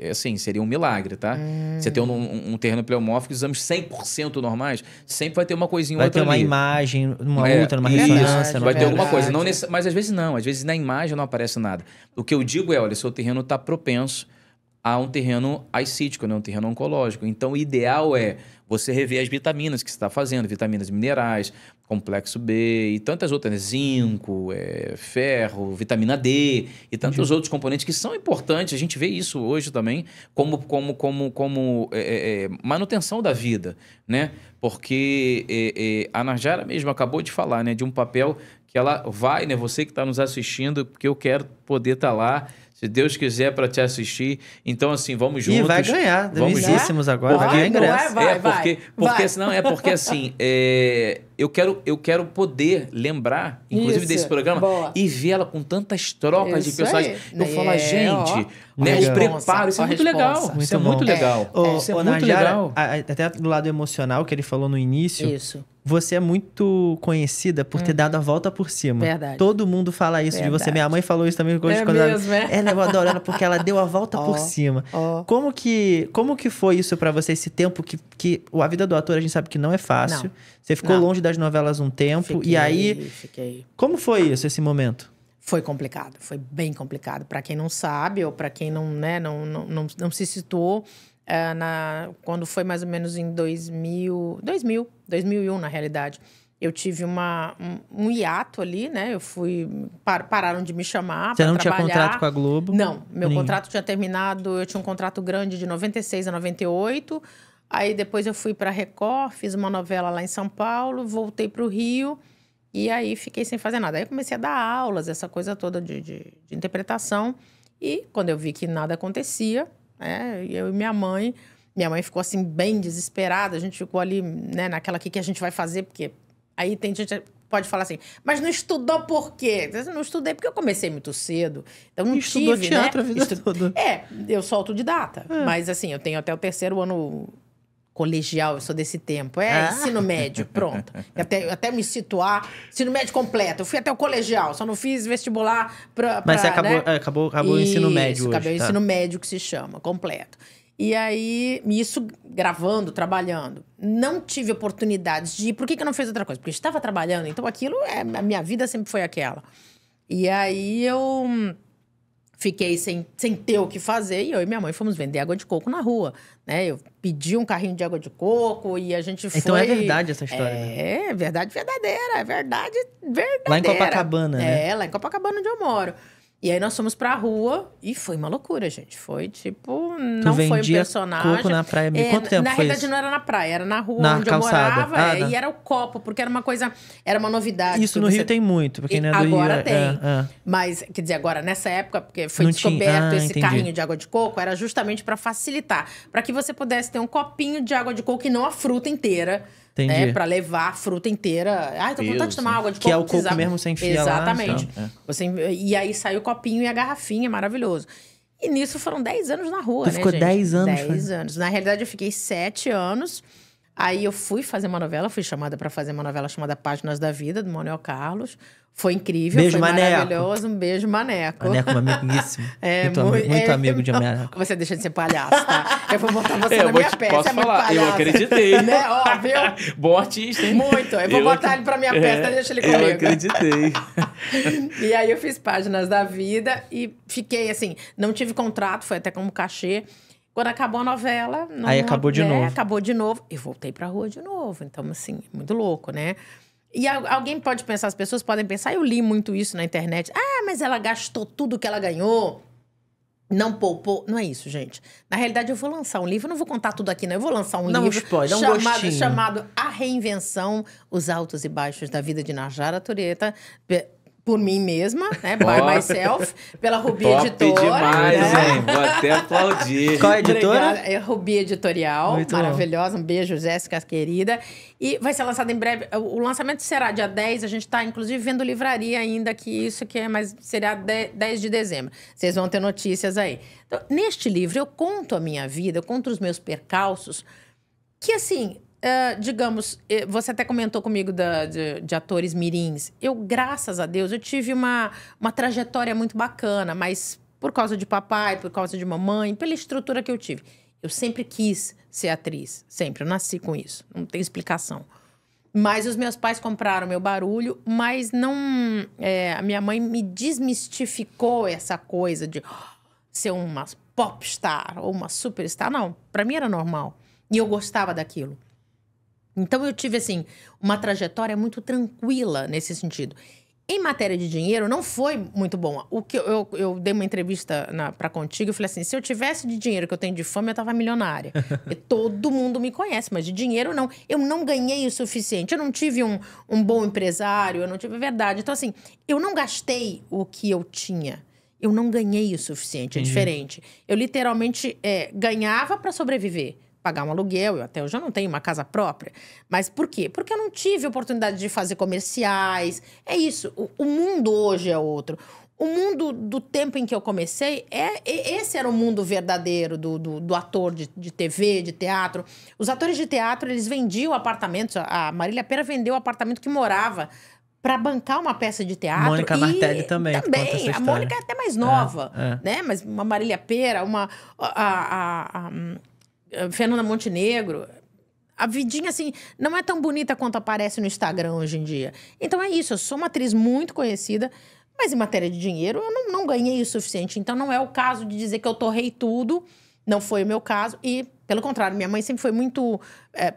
Assim, seria um milagre, tá? Você tem um terreno pleomórfico, exames 100% normais, sempre vai ter uma coisinha ou outra ali. Vai ter uma imagem, uma outra, uma ressonância. Vai ter alguma coisa. Mas às vezes não. Às vezes na imagem não aparece nada. O que eu digo é, olha, seu terreno está propenso a um terreno ascítico, né? Um terreno oncológico. Então, o ideal é você rever as vitaminas que você está fazendo, vitaminas minerais, complexo B e tantas outras, né? Zinco, ferro, vitamina D e tantos outros componentes que são importantes. A gente vê isso hoje também como manutenção da vida, né? Porque a Narjara mesmo acabou de falar, né? De um papel que ela vai, né? Você que está nos assistindo, porque eu quero poder estar lá, se Deus quiser, para te assistir. Então, assim, vamos juntos. E vai ganhar. Visíssimos agora. Vai ganhar ingresso. Porque assim, eu quero poder lembrar, inclusive, desse programa e vê-la com tantas trocas de personagens. Eu falo, gente, o preparo, isso é muito legal. Isso é muito legal. Isso é muito legal. Até do lado emocional que ele falou no início. Isso. você é muito conhecida por ter dado a volta por cima. Verdade. Todo mundo fala isso de você. Minha mãe falou isso também. Mesmo, eu adoro ela porque ela deu a volta por cima. Como que foi isso pra você, esse tempo que a vida do ator, a gente sabe que não é fácil. Não. Você ficou longe das novelas um tempo. E aí, como foi isso, esse momento? Foi complicado, foi bem complicado. Pra quem não sabe, ou pra quem não se situou, quando foi mais ou menos em 2001, na realidade. Eu tive um hiato ali, né? Eu fui... Pararam de me chamar Você pra não trabalhar. Tinha contrato com a Globo? Não. Meu contrato tinha terminado... Eu tinha um contrato grande de 96 a 98. Aí, depois, eu fui pra Record, fiz uma novela lá em São Paulo, voltei pro Rio... E aí, fiquei sem fazer nada. Aí, eu comecei a dar aulas, essa coisa toda de interpretação. E, quando eu vi que nada acontecia, eu e minha mãe ficou, assim, bem desesperada. A gente ficou ali, né, naquela que a gente vai fazer, porque... Aí, tem gente que pode falar assim, mas não estudou por quê? Eu não estudei porque eu comecei muito cedo. Então, não estudou tive, teatro a vida toda. Eu sou autodidata. Mas, assim, eu tenho até o 3º ano... colegial, eu sou desse tempo. Ensino médio, pronto. Até me situar, ensino médio completo. Eu fui até o colegial, só não fiz vestibular Mas você acabou o ensino médio hoje, acabei o ensino médio, que se chama, completo. E aí, isso gravando, trabalhando. Não tive oportunidades de ir. Por que eu não fiz outra coisa? Porque eu estava trabalhando, então aquilo, a minha vida sempre foi aquela. E aí, eu... fiquei sem ter o que fazer e eu e minha mãe fomos vender água de coco na rua, né? Eu pedi um carrinho de água de coco e a gente foi... Então é verdade essa história, né? É verdade verdadeira, é verdade verdadeira. Lá em Copacabana, né? Lá em Copacabana, onde eu moro. E aí nós fomos pra rua e foi uma loucura, gente. Foi tipo, não foi um personagem. Coco na praia. Quanto tempo na foi realidade isso? Não era na praia, era na rua na onde calçada. eu morava. E era o copo, porque era uma coisa, era uma novidade. Isso no Rio tem muito, porque não é do Rio. Agora tem. Mas, quer dizer, agora, nessa época, porque foi não descoberto esse entendi. carrinho de água de coco, era justamente para facilitar. Para que você pudesse ter um copinho de água de coco e não a fruta inteira. Entendi. Né, pra levar a fruta inteira. Ai, tô com vontade de tomar água de coco. Que é o coco mesmo, você enfia Exatamente. lá. E aí saiu o copinho e a garrafinha, maravilhoso. E nisso foram 10 anos na rua, né, ficou gente? 10 anos? 10 anos. Na realidade, eu fiquei 7 anos. Aí eu fui fazer uma novela, fui chamada para fazer uma novela chamada Páginas da Vida, do Manuel Carlos. Foi incrível, beijo, foi Maneco. Maravilhoso. Um beijo, Maneco. Maneco é um amiguíssimo. Muito amigo de Maneco. Você deixa de ser palhaço, tá? Eu vou botar você na minha peça. Posso falar? Eu acreditei. Né? Ó, viu? Bom artista, hein? Muito. Eu vou botar ele pra minha peça, deixa ele comigo. Eu acreditei. E aí eu fiz Páginas da Vida e fiquei assim, não tive contrato, foi até como cachê. Quando acabou a novela... Aí acabou de novo. Acabou de novo. E voltei pra rua de novo. Então, assim, muito louco, né? E alguém pode pensar, as pessoas podem pensar, eu li muito isso na internet. Ah, mas ela gastou tudo que ela ganhou. Não poupou. Não é isso, gente. Na realidade, eu vou lançar um livro. Eu não vou contar tudo aqui, não. Eu vou lançar um livro chamado A Reinvenção, Os Altos e Baixos da Vida de Najara Tureta. Por mim mesma, né? By myself, pela Rubi Editora. Demais, né? hein? Vou até aplaudir. Qual é a editora? Obrigada. É Rubi Editorial, muito maravilhosa. Um beijo, Jéssica, querida. E vai ser lançado em breve. O lançamento será dia 10. A gente está, inclusive, vendo livraria ainda, mas será 10 de dezembro. Vocês vão ter notícias aí. Então, neste livro, eu conto a minha vida, eu conto os meus percalços, que, assim... digamos, você até comentou comigo de atores mirins. Eu, graças a Deus, eu tive uma trajetória muito bacana, mas por causa de papai, por causa de mamãe, pela estrutura que eu tive. Eu sempre quis ser atriz, sempre. Eu nasci com isso, não tem explicação. Mas os meus pais compraram meu barulho, mas não... a minha mãe me desmistificou essa coisa de ser uma popstar ou uma superstar. Não, pra mim era normal. E eu gostava daquilo. Então, eu tive, assim, uma trajetória muito tranquila nesse sentido. Em matéria de dinheiro, não foi muito bom. O que eu dei uma entrevista pra Contigo, eu falei assim, se eu tivesse de dinheiro que eu tenho de fama, eu tava milionária. E todo mundo me conhece, mas de dinheiro, não. Eu não ganhei o suficiente. Eu não tive um bom empresário, eu não tive verdade. Então, assim, eu não gastei o que eu tinha. Eu não ganhei o suficiente, é diferente. Eu, literalmente, ganhava para sobreviver. Pagar um aluguel, eu até hoje já não tenho uma casa própria. Mas por quê? Porque eu não tive oportunidade de fazer comerciais. É isso, o mundo hoje é outro. o mundo do tempo em que eu comecei, esse era o mundo verdadeiro do ator de TV, de teatro. Os atores de teatro, eles vendiam apartamentos. A Marília Pêra vendeu o apartamento que morava para bancar uma peça de teatro. Mônica Martelli também. Também. A Mônica é até mais nova, né? Mas uma Marília Pêra, a Fernanda Montenegro... A vidinha, assim, não é tão bonita quanto aparece no Instagram hoje em dia. Então é isso, eu sou uma atriz muito conhecida, mas em matéria de dinheiro eu não ganhei o suficiente. Então não é o caso de dizer que eu torrei tudo, não foi o meu caso. E, pelo contrário, minha mãe sempre foi muito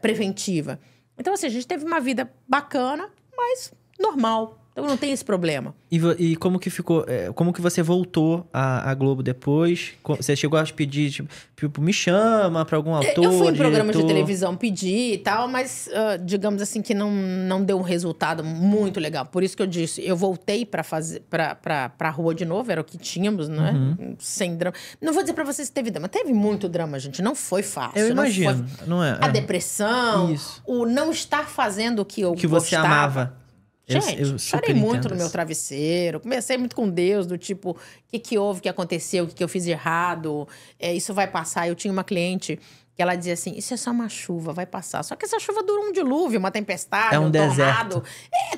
preventiva. Então, assim, a gente teve uma vida bacana, mas normal. Então não tem esse problema. E como que ficou? Como que você voltou à Globo depois? Você chegou a pedir, tipo, me chama pra algum autor, eu fui em diretor? programas de televisão pedir e tal, mas digamos assim que não deu um resultado muito legal. Por isso que eu disse, eu voltei pra rua de novo, era o que tínhamos, né? Sem drama. Não vou dizer pra vocês que teve drama. Teve muito drama, gente. Não foi fácil. Eu imagino. Não é? A depressão, isso. O não estar fazendo o que eu que gostava. Você amava. Gente, eu chorei muito no meu travesseiro. Comecei muito com Deus, do tipo, o que houve, o que aconteceu, o que eu fiz de errado. Isso vai passar. Eu tinha uma cliente que ela dizia assim, isso é só uma chuva, vai passar. Só que essa chuva durou um dilúvio, uma tempestade, um tornado. Deserto.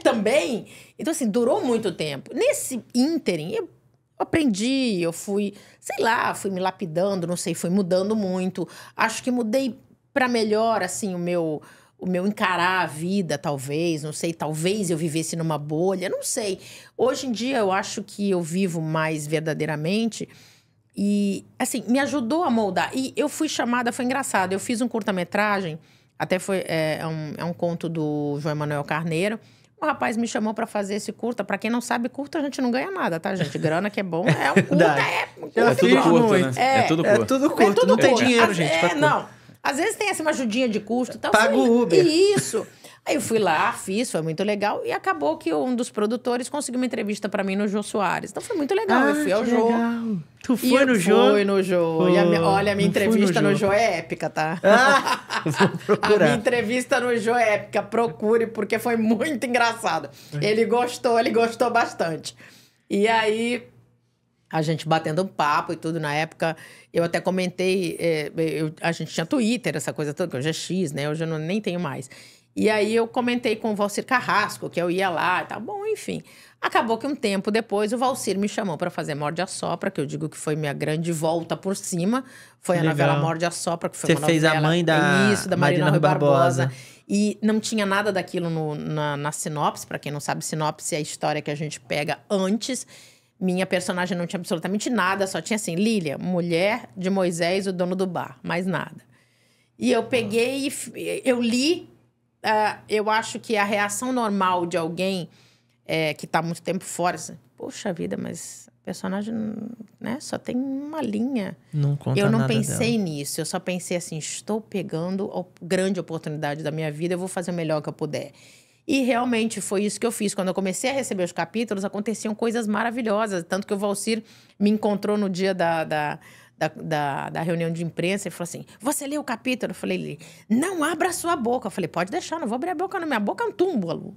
Também. Então, assim, durou muito tempo. Nesse ínterim, eu aprendi, eu fui, sei lá, fui me lapidando, não sei, fui mudando muito. Acho que mudei pra melhor, assim, o meu encarar a vida, talvez, não sei, talvez eu vivesse numa bolha, não sei. Hoje em dia, eu acho que eu vivo mais verdadeiramente e, assim, me ajudou a moldar. E eu fui chamada, foi engraçado, eu fiz um curta-metragem, até foi, é um conto do João Emanuel Carneiro. O rapaz me chamou pra fazer esse curta. Pra quem não sabe, curta a gente não ganha nada, tá, gente? Grana que é bom, um curta, é tudo curto, né? É tudo curto, não tem dinheiro, gente. Não. Às vezes tem uma ajudinha de custo. Então paga o Uber. Isso. Aí eu fui lá, fiz, foi muito legal. E acabou que um dos produtores conseguiu uma entrevista pra mim no Jô Soares. Então foi muito legal. Eu fui ao Jô. Legal. Tu foi no Jô? Fui no Jô. Oh, e olha, a minha entrevista no Jô é épica, tá? Vou procurar. A minha entrevista no Jô é épica. Procure, porque foi muito engraçado. Ele gostou bastante. E aí... A gente batendo um papo e tudo na época. Eu até comentei, a gente tinha Twitter, essa coisa toda, que hoje é X, né? Hoje eu nem tenho mais. E aí eu comentei com o Valcir Carrasco, que eu ia lá e tal. Bom, enfim. Acabou que um tempo depois o Valcir me chamou para fazer Morde a Sopra, que eu digo que foi minha grande volta por cima. Foi a novela Morde a Sopra, que foi uma novela... Você fez a mãe da Marina Rui Barbosa. E não tinha nada daquilo na sinopse. Para quem não sabe, sinopse é a história que a gente pega antes. Minha personagem não tinha absolutamente nada, só tinha assim, Lília, mulher de Moisés, o dono do bar, mais nada. E eu peguei e eu li, eu acho que a reação normal de alguém que está muito tempo fora, assim, poxa vida, mas a personagem, né, só tem uma linha. Não conta eu não nada pensei dela. nisso, eu só pensei assim, estou pegando a grande oportunidade da minha vida, eu vou fazer o melhor que eu puder. E realmente foi isso que eu fiz. Quando eu comecei a receber os capítulos, aconteciam coisas maravilhosas. Tanto que o Valcir me encontrou no dia da reunião de imprensa e falou assim, você leu o capítulo? Eu falei, não abra a sua boca. Eu falei, pode deixar, não vou abrir a boca, não. Minha boca é um túmbalo.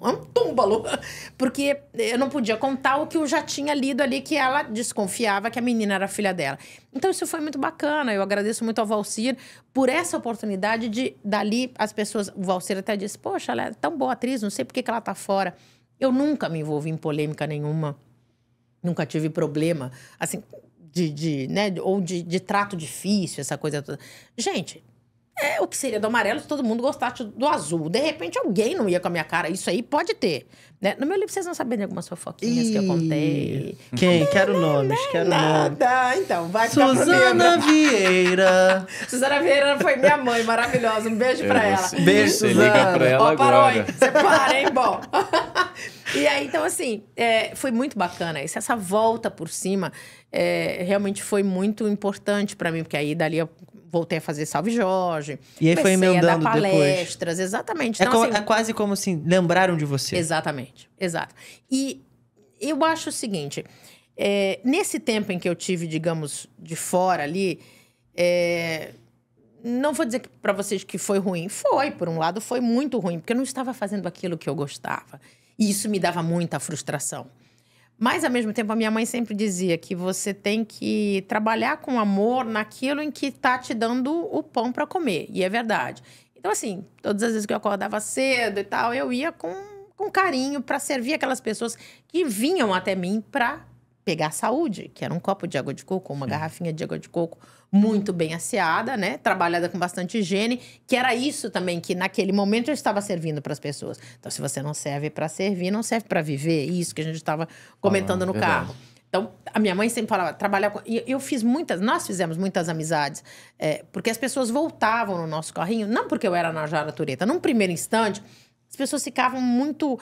Porque eu não podia contar o que eu já tinha lido ali, que ela desconfiava que a menina era filha dela. Então isso foi muito bacana. Eu agradeço muito ao Valcir por essa oportunidade de, dali, as pessoas... O Valcir até disse, poxa, ela é tão boa atriz, não sei por que ela tá fora. Eu nunca me envolvi em polêmica nenhuma. Nunca tive problema, assim... né? Ou de trato difícil, essa coisa toda. Gente, o que seria do amarelo se todo mundo gostasse do azul? De repente, alguém não ia com a minha cara. Isso aí pode ter. Né? No meu livro, vocês vão saber de algumas fofoquinhas que eu contei. Quem? Quero nomes, quero nomes. Então, vai ficar Suzana Vieira. Suzana Vieira foi minha mãe, maravilhosa. Um beijo pra ela. Beijo, Você Suzana. liga pra ela agora. Você para, hein? Bom. E aí, então, assim, foi muito bacana isso. Essa volta por cima realmente foi muito importante pra mim, porque aí dali eu voltei a fazer Salve Jorge. E aí foi emendando a dar palestras, depois. Exatamente. Então, é quase como assim, lembraram de você. Exatamente, exato. E eu acho o seguinte, nesse tempo em que eu tive, digamos, de fora ali, não vou dizer pra vocês que foi ruim. Foi, por um lado, foi muito ruim, porque eu não estava fazendo aquilo que eu gostava. E isso me dava muita frustração. Mas, ao mesmo tempo, a minha mãe sempre dizia que você tem que trabalhar com amor naquilo em que tá te dando o pão para comer. E é verdade. Então, assim, todas as vezes que eu acordava cedo e tal, eu ia com carinho para servir aquelas pessoas que vinham até mim para pegar saúde, que era um copo de água de coco, uma garrafinha de água de coco muito bem asseada, né? Trabalhada com bastante higiene, que era isso também que naquele momento eu estava servindo para as pessoas. Então, se você não serve para servir, não serve para viver. Isso que a gente estava comentando no carro. Então, a minha mãe sempre falava, trabalhar com... E eu fiz nós fizemos muitas amizades, porque as pessoas voltavam no nosso carrinho, não porque eu era Najara Tureta. Num primeiro instante, as pessoas ficavam muito...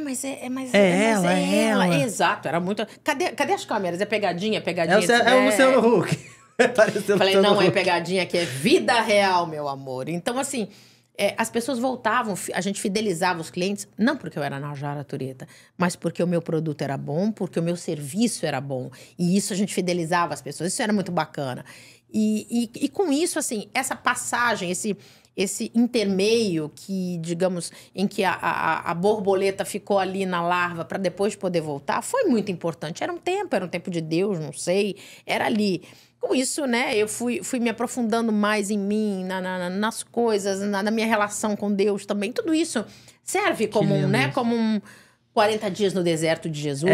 mas é ela. Exato, era muito... Cadê as câmeras? É pegadinha? É o Luciano Huck. Falei, não é pegadinha, que é vida real, meu amor. Então, assim, as pessoas voltavam, a gente fidelizava os clientes, não porque eu era Najara Tureta, mas porque o meu produto era bom, porque o meu serviço era bom. E isso a gente fidelizava as pessoas, isso era muito bacana. E com isso, assim, essa passagem, esse intermeio que, digamos, em que a borboleta ficou ali na larva para depois poder voltar, foi muito importante. Era um tempo de Deus, não sei, era ali. Com isso, né, eu fui me aprofundando mais em mim, nas coisas, na minha relação com Deus também. Tudo isso serve como um 40 dias no deserto de Jesus,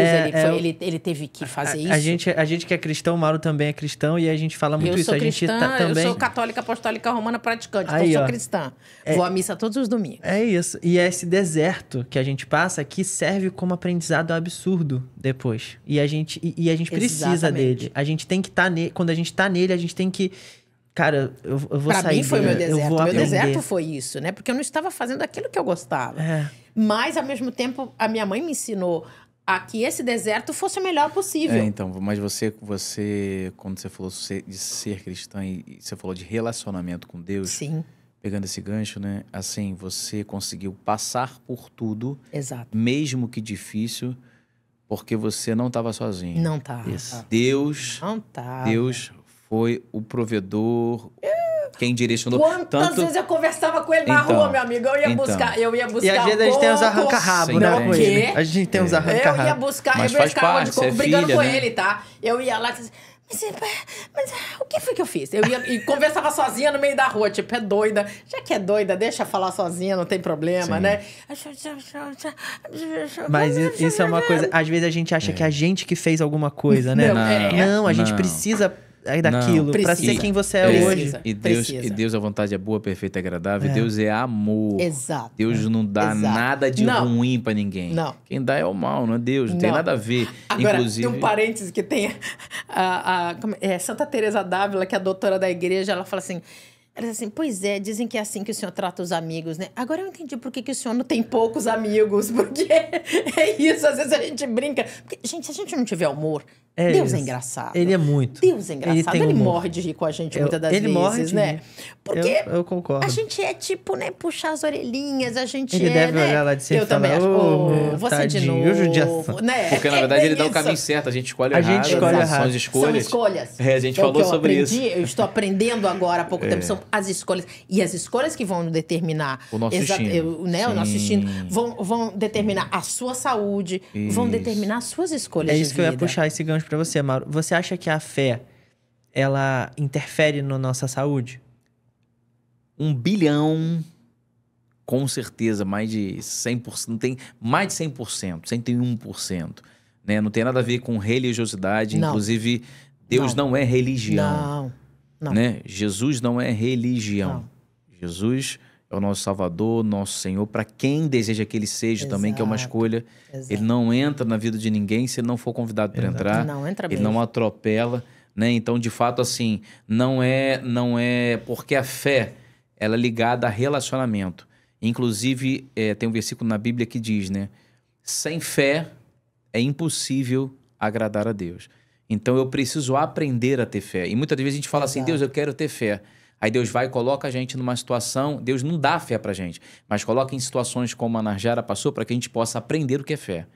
ele teve que fazer isso. A gente que é cristão, o Mauro também é cristão, e a gente fala muito isso. Eu sou católica apostólica romana praticante, então sou cristã. Vou à missa todos os domingos. É isso. E é esse deserto que a gente passa que serve como aprendizado absurdo depois. E a gente precisa dele. A gente tem que estar nele. Quando a gente está nele, a gente tem que... Cara, eu vou sair. Pra mim foi meu deserto. Meu deserto foi isso, né? Porque eu não estava fazendo aquilo que eu gostava. Mas, ao mesmo tempo, a minha mãe me ensinou a que esse deserto fosse o melhor possível. Então, mas você quando você falou de ser cristã e você falou de relacionamento com Deus... Sim. Pegando esse gancho, né? Assim, você conseguiu passar por tudo. Exato. Mesmo que difícil, porque você não estava sozinho. Não estava. Deus... Não estava. Deus foi o provedor... Quem direcionou... Quantas vezes eu conversava com ele na rua, meu amigo? Eu ia buscar E às vezes a gente tem uns arranca-rabo, né? Com ele. A gente tem uns arranca-rabo. Eu ia buscar, eu ia ficar brigando com ele, tá? Eu ia lá e disse, mas o que foi que eu fiz? Eu ia e conversava sozinha no meio da rua, tipo, é doida. Já que é doida, deixa falar sozinha, não tem problema, né? Mas isso é uma coisa... Às vezes a gente acha que é a gente que fez alguma coisa, né? Não, a gente precisa... daquilo, pra ser quem você é hoje. E Deus, a vontade é boa, perfeita e agradável. Deus é amor. Exato. Deus não dá nada de ruim pra ninguém. Não. Quem dá é o mal, não é Deus. Não tem nada a ver. Agora, inclusive... tem um parênteses que tem Santa Teresa d'Ávila, que é a doutora da igreja, ela fala assim... Ela diz assim, pois é, dizem que é assim que o senhor trata os amigos, né? Agora eu entendi por que o senhor não tem poucos amigos, porque é isso, às vezes a gente brinca. Porque, gente, se a gente não tiver humor, Deus é engraçado. Ele é muito. Deus é engraçado. Ele morre de rir com a gente muitas das vezes, morre de né? Porque eu concordo. A gente é tipo, né, puxar as orelhinhas, a gente ele deve né? olhar lá de cima eu também acho. Você de novo. Judiação. Né? Porque, na verdade, ele dá o caminho certo. A gente escolhe errado. A gente escolhe errado. São as escolhas. São escolhas. A gente falou sobre isso. Eu estou aprendendo agora há pouco tempo. São as escolhas. E as escolhas que vão determinar o nosso destino. O nosso destino vão determinar a sua saúde, vão determinar as suas escolhas. É isso que eu ia puxar esse gancho pra você, Mauro. Você acha que a fé, ela interfere na nossa saúde? 1 bilhão, com certeza, mais de 100%. Não tem mais de 100%, 101%. Né? Não tem nada a ver com religiosidade. Não. Inclusive, Deus não é religião. Não. Né? Jesus não é religião. Não. Jesus é o nosso Salvador, nosso Senhor, para quem deseja que Ele seja também, que é uma escolha. Ele não entra na vida de ninguém se ele não for convidado para entrar. Não entra ele mesmo. não atropela, né? Então, de fato, assim, não é porque a fé ela é ligada a relacionamento. Inclusive, tem um versículo na Bíblia que diz, né? Sem fé é impossível agradar a Deus. Então, eu preciso aprender a ter fé. E muitas vezes a gente fala assim, Deus, eu quero ter fé. Aí Deus vai e coloca a gente numa situação... Deus não dá fé pra gente, mas coloca em situações como a Najara passou para que a gente possa aprender o que é fé.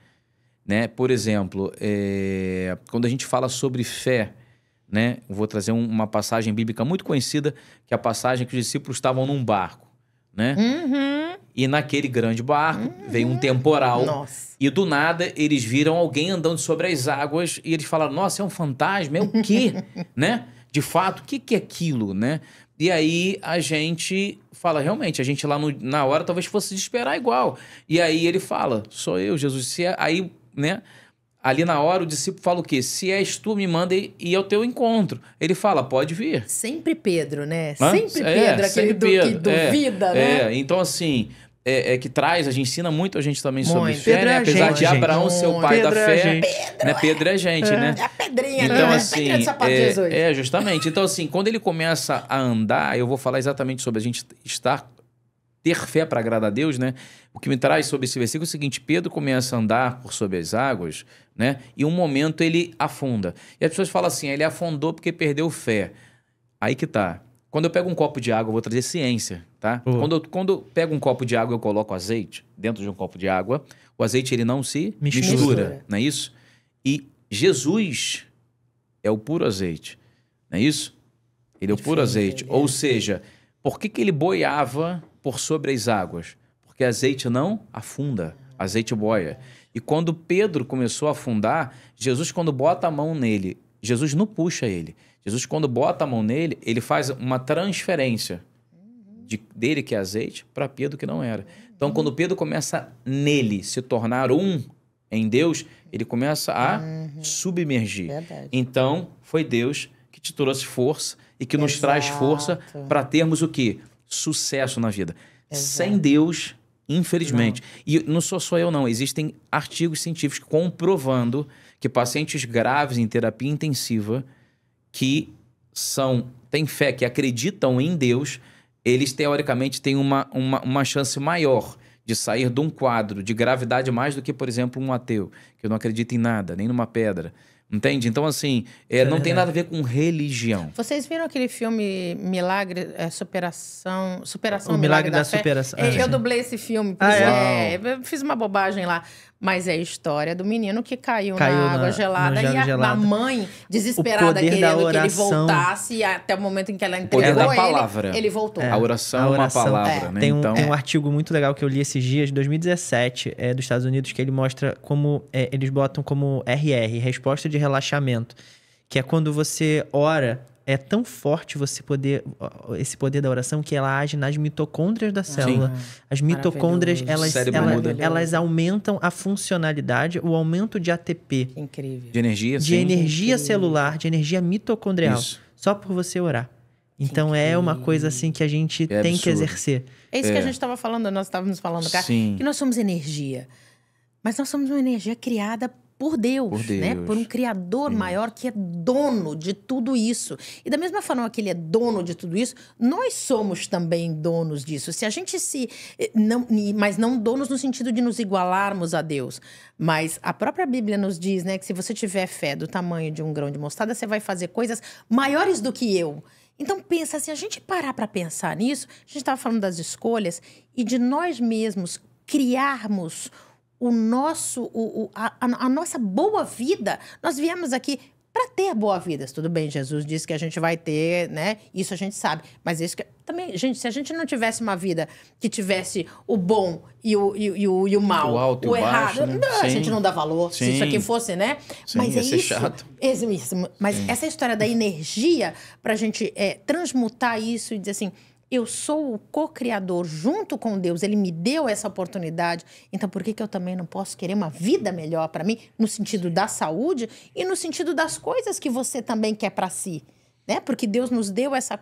Né? Por exemplo, quando a gente fala sobre fé, né? Eu vou trazer uma passagem bíblica muito conhecida, que é a passagem que os discípulos estavam num barco. né? E naquele grande barco veio um temporal. Nossa. E do nada eles viram alguém andando sobre as águas e eles falaram, nossa, é um fantasma? É o quê? Né? De fato, o que é aquilo, né? E aí a gente fala, realmente, a gente lá na hora talvez fosse desesperar igual. E aí ele fala, sou eu, Jesus. Se é... Aí, né? Ali na hora o discípulo fala o quê? Se és tu, me manda ir ao teu encontro. Ele fala, pode vir. Sempre Pedro, né? Hã? Sempre Pedro, aquele que duvida, né? Então assim... que traz, a gente ensina muito a gente também sobre Pedro fé, né? Apesar de gente. Abraão ser o pai da fé, né? Pedro é gente, né? É a pedrinha, Então, né? assim, Pedrinha de sapato de Jesus. justamente. Então, assim, quando ele começa a andar, eu vou falar exatamente sobre a gente ter fé para agradar a Deus, né? O que me traz sobre esse versículo é o seguinte: Pedro começa a andar por sobre as águas, né? E um momento ele afunda. E as pessoas falam assim, ele afundou porque perdeu fé. Aí que tá. Quando eu pego um copo de água, eu vou trazer ciência, tá? Quando eu pego um copo de água, eu coloco azeite dentro de um copo de água. O azeite, ele não se mistura, não é isso? E Jesus é o puro azeite, não é isso? Ele é o puro azeite. Ou seja, por que ele boiava por sobre as águas? Porque azeite não afunda, azeite boia. E quando Pedro começou a afundar, Jesus, quando bota a mão nele, Jesus não puxa ele. Jesus, quando bota a mão nele, ele faz uma transferência dele, que é azeite, para Pedro, que não era. Então, quando Pedro começa nele se tornar um em Deus, ele começa a submergir. Verdade. Então, foi Deus que te trouxe força e que nos traz força para termos o quê? Sucesso na vida. Sem Deus, infelizmente. E não sou só eu, não. Existem artigos científicos comprovando que pacientes graves em terapia intensiva que têm fé, que acreditam em Deus, eles teoricamente têm uma chance maior de sair de um quadro de gravidade mais do que, por exemplo, um ateu, que não acredita em nada, nem numa pedra. Entende? Então, assim, não tem nada a ver com religião. Vocês viram aquele filme Milagre, Superação... O Milagre da Superação. Eu dublei esse filme. Eu fiz uma bobagem lá. Mas é a história do menino que caiu na água gelada e a mãe, desesperada, querendo que ele voltasse até o momento em que ela entregou da palavra. ele voltou. A oração é uma palavra, né? Tem um artigo muito legal que eu li esses dias, de 2017, dos Estados Unidos, que ele mostra como eles botam como RR, resposta de relaxamento, que é quando você ora. É tão forte esse poder da oração que ela age nas mitocôndrias da célula. As mitocôndrias, elas aumentam a funcionalidade, o aumento de ATP. Incrível. De energia, de energia celular, de energia mitocondrial. Isso. Só por você orar. Então é uma coisa assim que a gente tem que exercer. É isso que a gente estava falando, nós estávamos falando, cara, que nós somos energia. Mas nós somos uma energia criada por Deus, né? Por um criador maior que é dono de tudo isso. E da mesma forma que ele é dono de tudo isso, nós somos também donos disso. Se a gente mas não donos no sentido de nos igualarmos a Deus. Mas a própria Bíblia nos diz, né, que se você tiver fé do tamanho de um grão de mostarda, você vai fazer coisas maiores do que eu. Então pensa, se a gente parar para pensar nisso, a gente estava falando das escolhas e de nós mesmos criarmos a nossa boa vida. Nós viemos aqui para ter boa vida. Tudo bem, Jesus disse que a gente vai ter, né? Isso a gente sabe. Mas isso também, gente, se a gente não tivesse uma vida que tivesse o bom e o mal, o alto, o errado, baixo, né? A gente não dá valor. Se isso aqui fosse, né? Sim, mas ia ser chato. Mas essa história da energia, para a gente transmutar isso e dizer assim, eu sou o co-criador junto com Deus, ele me deu essa oportunidade, então por que eu também não posso querer uma vida melhor para mim, no sentido da saúde e no sentido das coisas que você também quer para si, né? Porque Deus nos deu essa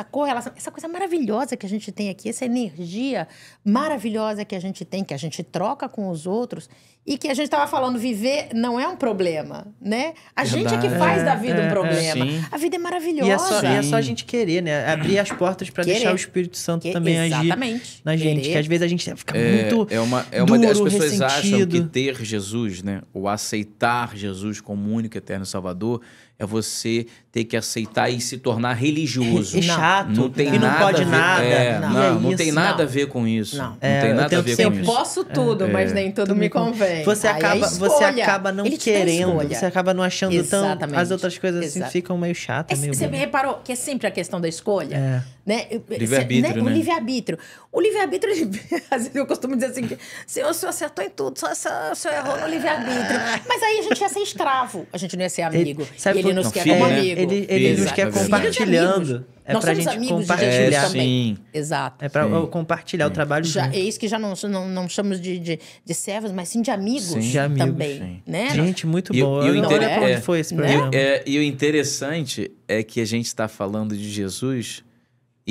correlação, essa coisa maravilhosa que a gente tem aqui, essa energia maravilhosa que a gente tem, que a gente troca com os outros e que a gente estava falando, viver não é um problema, né? A gente é que faz da vida um problema. A vida é maravilhosa. E é só a gente querer, né? Abrir as portas para deixar o Espírito Santo também agir na gente. Que às vezes a gente fica muito duro, as pessoas ressentido. acham que ter Jesus, né? Ou aceitar Jesus como único e eterno Salvador é você ter que aceitar e se tornar religioso. É chato. Não tem e não nada pode a ver, nada. Não tem nada a ver com isso. Não. Não tem nada a ver com Eu isso. posso tudo, mas nem tudo me convém. Você acaba não querendo, você acaba não achando Exatamente. tão... As outras coisas assim ficam meio chatas. Você reparou que é sempre a questão da escolha? Né? Livre-arbítrio, né? O livre-arbítrio. O livre-arbítrio, às vezes eu costumo dizer assim, o senhor acertou em tudo, só o senhor errou no livre-arbítrio. Mas aí a gente ia ser escravo, a gente não ia ser amigo. Ele nos quer como amigo. Ele nos quer compartilhando. Nós somos gente amigos compartilhar. de também. Sim. Exato. É pra compartilhar o trabalho junto. É isso que já não chamamos de servos, mas sim de amigos, de amigos também. Né? Gente, muito boa. E Olha pra onde foi esse programa. E o interessante é que a gente está falando de Jesus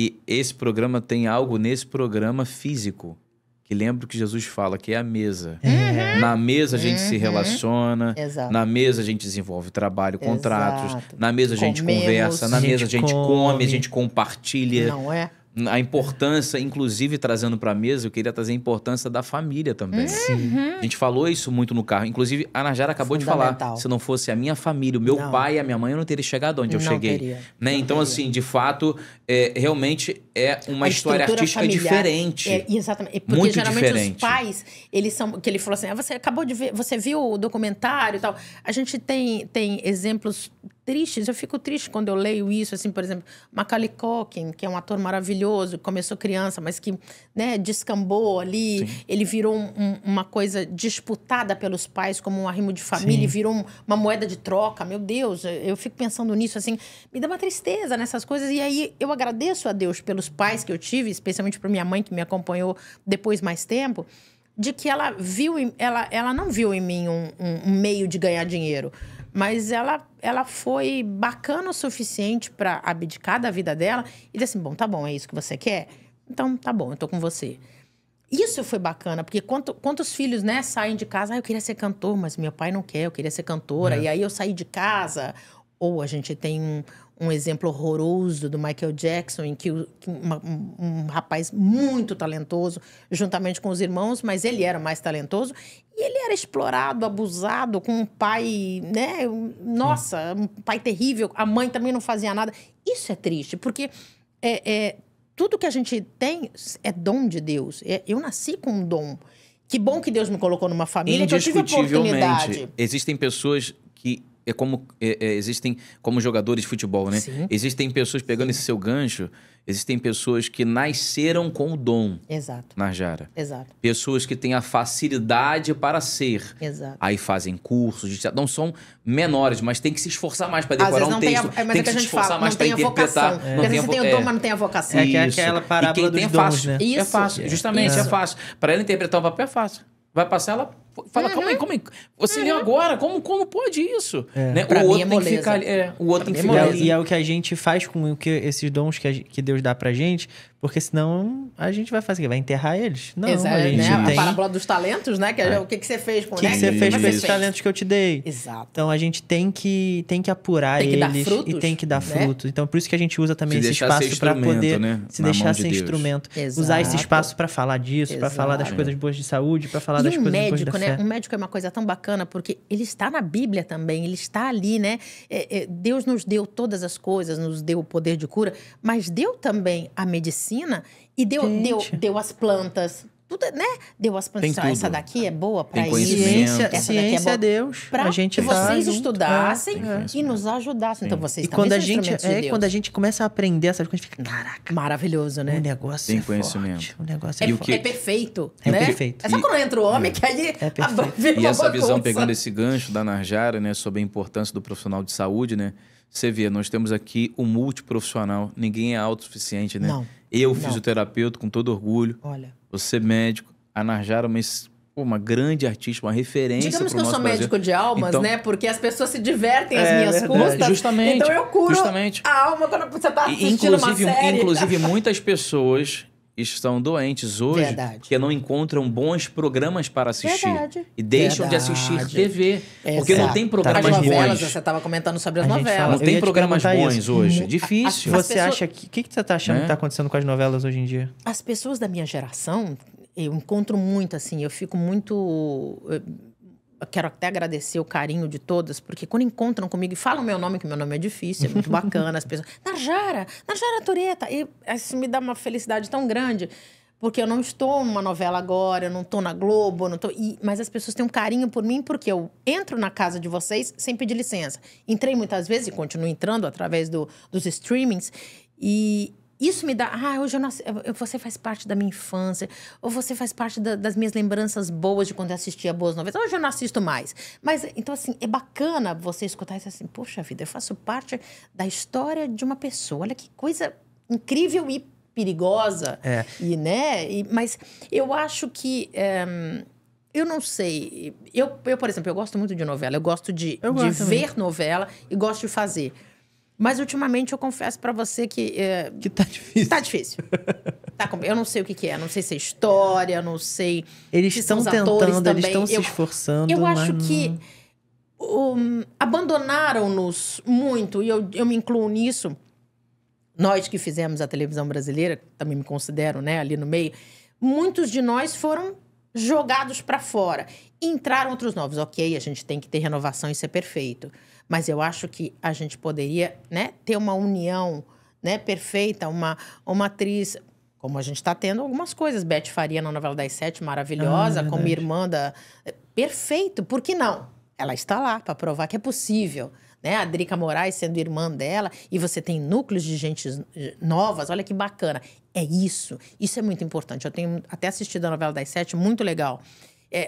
e esse programa tem algo nesse programa físico. Que lembra o que Jesus fala, que é a mesa. Na mesa a gente se relaciona. Exato. Na mesa a gente desenvolve trabalho, contratos. Exato. Na mesa a gente conversa. Na mesa a gente come, a gente compartilha. Não é? A importância, inclusive trazendo para a mesa, eu queria trazer a importância da família também. A gente falou isso muito no carro. Inclusive, a Najara acabou de falar, se não fosse a minha família, o meu pai e a minha mãe, eu não teria chegado onde eu cheguei. Teria. Né? Então, assim, de fato, realmente é uma história artística diferente. Exatamente. Porque muito geralmente diferente. os pais, eles são... Que ele falou assim, você acabou de ver, você viu o documentário e tal. A gente tem exemplos tristes. Eu fico triste quando eu leio isso, assim, por exemplo, Macaulay Culkin, que é um ator maravilhoso, começou criança, mas que, né, descambou ali. Sim. Ele virou uma coisa disputada pelos pais como um arrimo de família, e virou uma moeda de troca. Meu Deus, eu fico pensando nisso, assim, me dá uma tristeza nessas coisas. E aí eu agradeço a Deus pelos pais que eu tive, especialmente para minha mãe, que me acompanhou depois mais tempo, de que ela não viu em mim um meio de ganhar dinheiro, mas ela foi bacana o suficiente para abdicar da vida dela e dizer assim, bom, tá bom, é isso que você quer? Então, tá bom, eu tô com você. Isso foi bacana, porque quantos filhos, né, saem de casa, eu queria ser cantor, mas meu pai não quer, eu queria ser cantora, e aí eu saí de casa. Ou a gente tem um exemplo horroroso do Michael Jackson, em que um rapaz muito talentoso, juntamente com os irmãos, mas ele era mais talentoso, e ele era explorado, abusado, com um pai, né? Nossa, um pai terrível, a mãe também não fazia nada. Isso é triste, porque tudo que a gente tem é dom de Deus. Eu nasci com um dom. Que bom que Deus me colocou numa família que eu tive oportunidade. Existem pessoas que... existem como jogadores de futebol, né? Sim. Existem pessoas, pegando esse seu gancho, existem pessoas que nasceram com o dom. Exato. Najara. Exato. Pessoas que têm a facilidade para ser. Exato. Aí fazem cursos, não são menores, mas tem que se esforçar mais para decorar um texto. Tem que se esforçar mais para interpretar. Porque às vezes você tem o dom, mas não tem a vocação. É aquela parábola dos dons, né? É fácil, justamente, é fácil. Para ela interpretar um papel é fácil. Vai passar, ela fala, calma aí, você leu agora, como pode isso? Né? Pra o mim outro tem que ficar ali. O outro tem que ficar ali. E é o que a gente faz com esses dons que Deus dá pra gente, porque senão a gente vai fazer o quê? Vai enterrar eles? Não, exato, a gente né? tem... A parábola dos talentos, né? Que o que você fez com o que você fez com esses talentos que eu te dei? Exato. Então a gente tem que apurar tem que eles dar frutos, e tem que dar né? frutos. Então por isso que a gente usa também esse espaço para poder se deixar ser instrumento. Exato. Usar esse espaço para falar disso, para falar das coisas boas de saúde, para falar das coisas boas da fé. Um médico é uma coisa tão bacana, porque ele está na Bíblia também, ele está ali, né? Deus nos deu todas as coisas, nos deu o poder de cura, mas deu também a medicina e deu as plantas. Tudo, né? Deu as plantas. Essa daqui é boa para isso. Ciência é Deus. Para que vocês estudassem e nos ajudassem. Então vocês também são instrumentos de Deus. Quando a gente começa a aprender essas coisas, fica, caraca. Maravilhoso, né? O negócio tem é conhecimento. Forte. O negócio é forte. É perfeito, né? É perfeito. É só quando entra o homem que aí... É perfeito. E essa visão, pegando esse gancho da Najara, né? Sobre a importância do profissional de saúde, né? Você vê, nós temos aqui um multiprofissional. Ninguém é autossuficiente, né? Não. Eu, fisioterapeuta, com todo orgulho. Olha. Você, médico. A Najara, uma grande artista, uma referência. Digamos que eu sou Brasil. médico de almas, então, né? Porque as pessoas se divertem às minhas custas. Justamente. Então eu curo a alma quando você está assistindo uma série. Inclusive, muitas pessoas estão doentes hoje que não encontram bons programas para assistir. E deixam de assistir TV. Porque não tem programas bons. Você estava comentando sobre as novelas. Não tem programas bons hoje. É difícil. Você acha que... O que você está achando que está acontecendo com as novelas hoje em dia? As pessoas da minha geração, eu encontro muito, assim, eu fico muito... Eu quero até agradecer o carinho de todas, porque quando encontram comigo e falam meu nome, que meu nome é difícil, é muito bacana, as pessoas... Najara Tureta! E isso me dá uma felicidade tão grande, porque eu não estou numa novela agora, eu não estou na Globo, mas as pessoas têm um carinho por mim, porque eu entro na casa de vocês sem pedir licença. Entrei muitas vezes e continuo entrando através dos streamings, e... Isso me dá... hoje eu nasci, você faz parte da minha infância. Ou você faz parte das minhas lembranças boas de quando eu assistia boas novelas. Hoje eu não assisto mais. Mas, então, assim, é bacana você escutar isso assim. Poxa vida, eu faço parte da história de uma pessoa. Olha que coisa incrível e perigosa. E, né? Mas eu acho que... eu não sei. Eu, por exemplo, eu gosto muito de novela. Eu gosto de ver novela e gosto de fazer. Mas, ultimamente, eu confesso pra você que tá difícil. Tá difícil. Eu não sei o que é. Não sei se é história, não sei... Eles estão tentando, eles estão se esforçando. Eu acho que abandonaram-nos muito, e eu me incluo nisso. Nós que fizemos a televisão brasileira, também me considero, né, ali no meio, muitos de nós foram jogados pra fora. Entraram outros novos. Ok, a gente tem que ter renovação, isso é perfeito. Mas eu acho que a gente poderia, né, ter uma união, né, perfeita, uma atriz... Como a gente está tendo algumas coisas. Beth Faria na novela das 7, maravilhosa, como irmã da... Perfeito, por que não? Ela está lá para provar que é possível. Né? A Drica Moraes sendo irmã dela, e você tem núcleos de gente novas, olha que bacana. É isso é muito importante. Eu tenho até assistido a novela das 7, muito legal.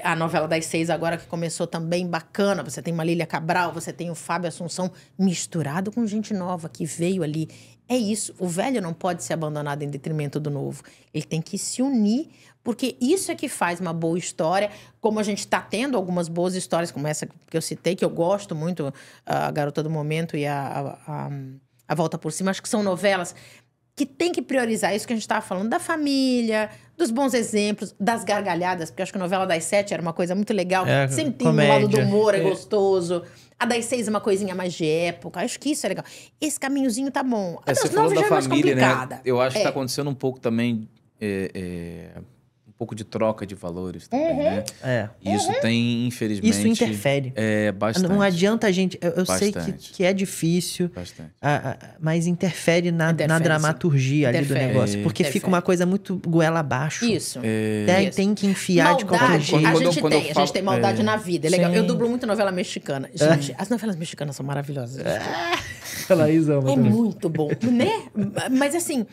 A novela das 6 agora que começou também bacana. Você tem uma Lília Cabral, você tem o Fábio Assunção misturado com gente nova que veio ali. É isso. O velho não pode ser abandonado em detrimento do novo. Ele tem que se unir, porque isso é que faz uma boa história. Como a gente está tendo algumas boas histórias, como essa que eu citei, que eu gosto muito, A Garota do Momento e a Volta por Cima. Acho que são novelas que tem que priorizar isso que a gente estava falando, da família, dos bons exemplos, das gargalhadas, porque eu acho que a novela das 7 era uma coisa muito legal. Sempre tem um lado do humor, é gostoso. A das 6 é uma coisinha mais de época. Acho que isso é legal. Esse caminhozinho tá bom. A das 9 já é mais complicada. Né? Eu acho que tá acontecendo um pouco também... um pouco de troca de valores também, né? Isso tem, infelizmente... Isso interfere. Bastante. Não adianta a gente... Eu sei que é difícil, mas interfere na dramaturgia ali do negócio. Porque fica uma coisa muito goela abaixo. Isso. Tem que enfiar de qualquer jeito. A gente tem maldade na vida. É legal. Eu dublo muito novela mexicana. Gente, as novelas mexicanas são maravilhosas. É muito bom, né? Mas assim,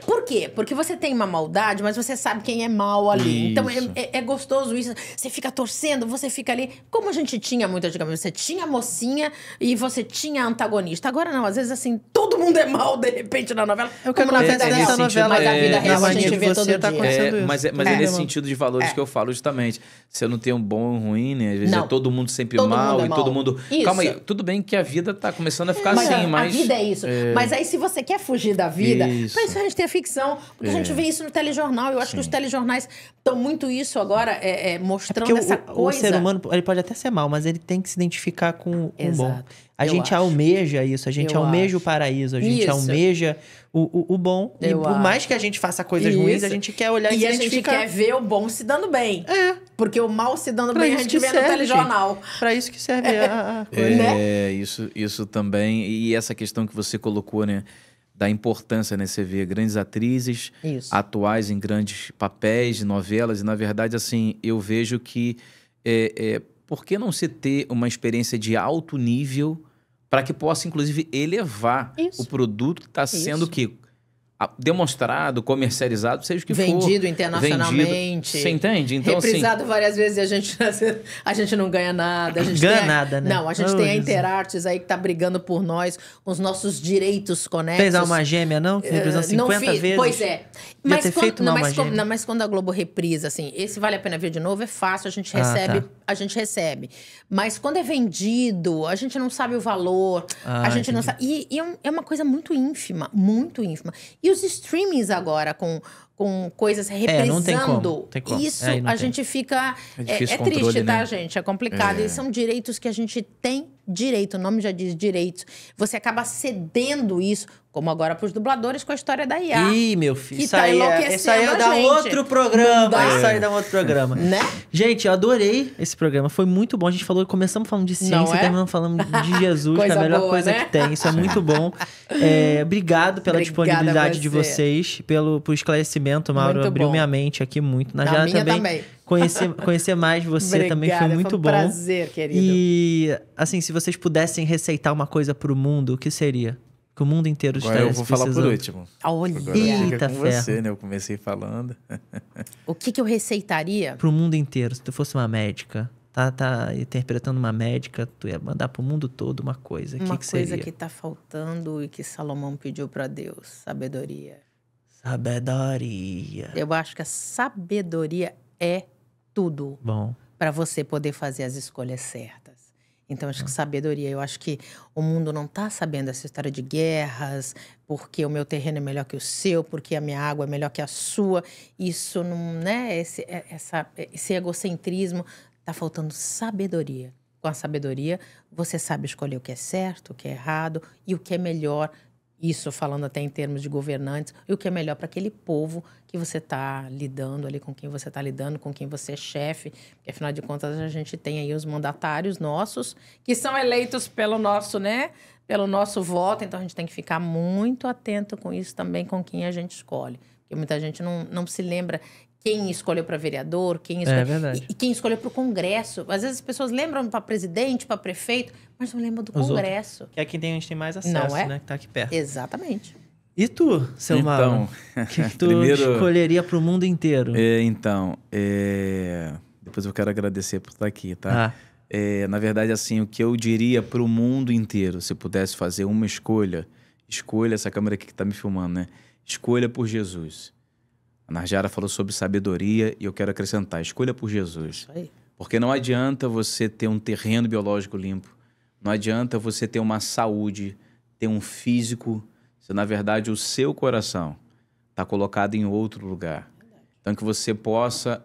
por quê? Porque você tem uma maldade, mas você sabe quem é mal ali. Isso. Então é gostoso isso. Você fica torcendo, você fica ali. Como a gente tinha muito antigamente, você tinha a mocinha e você tinha a antagonista. Agora não, às vezes assim, todo mundo é mal de repente na novela. Como na vida dessa novela. Mas na vida real a gente vê todo dia. Mas é nesse sentido de valores que eu falo justamente. Você não tem um bom ou um ruim, né? Às vezes é todo mundo sempre mal e todo mundo... Isso. Calma aí, tudo bem que a vida tá começando a ficar assim, mas... A vida é isso. Mas aí, se você quer fugir da vida, pra isso a gente tem a ficção. Porque a gente vê isso no telejornal. Eu acho que os telejornais estão muito isso agora, mostrando essa coisa. O ser humano, ele pode até ser mal, mas ele tem que se identificar com o bom. A gente almeja isso, a gente almeja o paraíso, a gente almeja o bom. E por mais que a gente faça coisas ruins, a gente quer olhar e se identificar. E a gente quer ver o bom se dando bem. Porque o mal se dando bem a gente vê no telejornal. Pra isso que serve a coisa. Né? Isso também. E essa questão que você colocou, né? Da importância, né? Você vê grandes atrizes atuais em grandes papéis, novelas. E, na verdade, assim, eu vejo que... por que não se ter uma experiência de alto nível para que possa, inclusive, elevar o produto que está sendo demonstrado, comercializado, seja o que for. Vendido internacionalmente. Você entende? Então, reprisado várias vezes e a gente não ganha nada. Nada, né? Não, a gente tem a Interartes aí que tá brigando por nós, os nossos direitos conexos. Fez Alma Gêmea, não? Reprisou 50 vezes? Pois é. Mas quando a Globo reprisa, assim, esse Vale a Pena Ver de Novo, é fácil, a gente recebe. Mas quando é vendido, a gente não sabe o valor, a gente não sabe... E é uma coisa muito ínfima, muito ínfima. E os streamings agora, com com coisas represando. Não tem como. Tem como. Isso a gente fica... É triste, tá, gente? É complicado. E são direitos que a gente tem direito. O nome já diz direitos. Você acaba cedendo isso, como agora para os dubladores com a história da IA. Ih, meu filho. Isso aí dá outro programa. Isso aí dá outro programa. Né? Gente, eu adorei esse programa. Foi muito bom. A gente começamos falando de ciência, terminamos falando de Jesus, que é a melhor coisa que tem. Isso é muito bom. Obrigado pela disponibilidade de vocês, pelo esclarecimento, Mauro. Abriu minha mente aqui muito. Najara também. Conhecer mais você também foi muito bom. Prazer, querido. E, assim, se vocês pudessem receitar uma coisa pro mundo, o que seria? Que o mundo inteiro estaria precisando. Eu vou falar por último. Olha, eita, você, né? Eu comecei falando. O que eu receitaria? Pro mundo inteiro, se tu fosse uma médica, tá interpretando uma médica, tu ia mandar pro mundo todo uma coisa. Uma que coisa seria? que tá faltando e que Salomão pediu pra Deus. Sabedoria. Sabedoria. Eu acho que a sabedoria é tudo. Bom. Para você poder fazer as escolhas certas. Então, acho que sabedoria. Eu acho que o mundo não está sabendo essa história de guerras, porque o meu terreno é melhor que o seu, porque a minha água é melhor que a sua. Isso não, né? Esse egocentrismo. Está faltando sabedoria. Com a sabedoria, você sabe escolher o que é certo, o que é errado e o que é melhor. Isso falando até em termos de governantes, e o que é melhor para aquele povo que você está lidando ali, com quem você está lidando, com quem você é chefe. Porque, afinal de contas, a gente tem aí os mandatários nossos, que são eleitos pelo nosso, né? Pelo nosso voto. Então, a gente tem que ficar muito atento com isso também, com quem a gente escolhe. Porque muita gente não se lembra quem escolheu para vereador, quem escolheu... É verdade. E quem escolheu para o Congresso. Às vezes as pessoas lembram para presidente, para prefeito, mas não lembram do Congresso. Que é quem a gente tem mais acesso, né? Que tá aqui perto. Exatamente. E tu, seu Mauro? O que tu escolheria pro mundo inteiro? Depois eu quero agradecer por estar aqui, tá? Na verdade, assim, o que eu diria pro mundo inteiro, se pudesse fazer uma escolha, essa câmera aqui que tá me filmando, né? Escolha por Jesus. A Najara falou sobre sabedoria e eu quero acrescentar, escolha por Jesus. Isso aí. Porque não adianta você ter um terreno biológico limpo, não adianta você ter uma saúde, ter um físico, se na verdade o seu coração está colocado em outro lugar. Então que você possa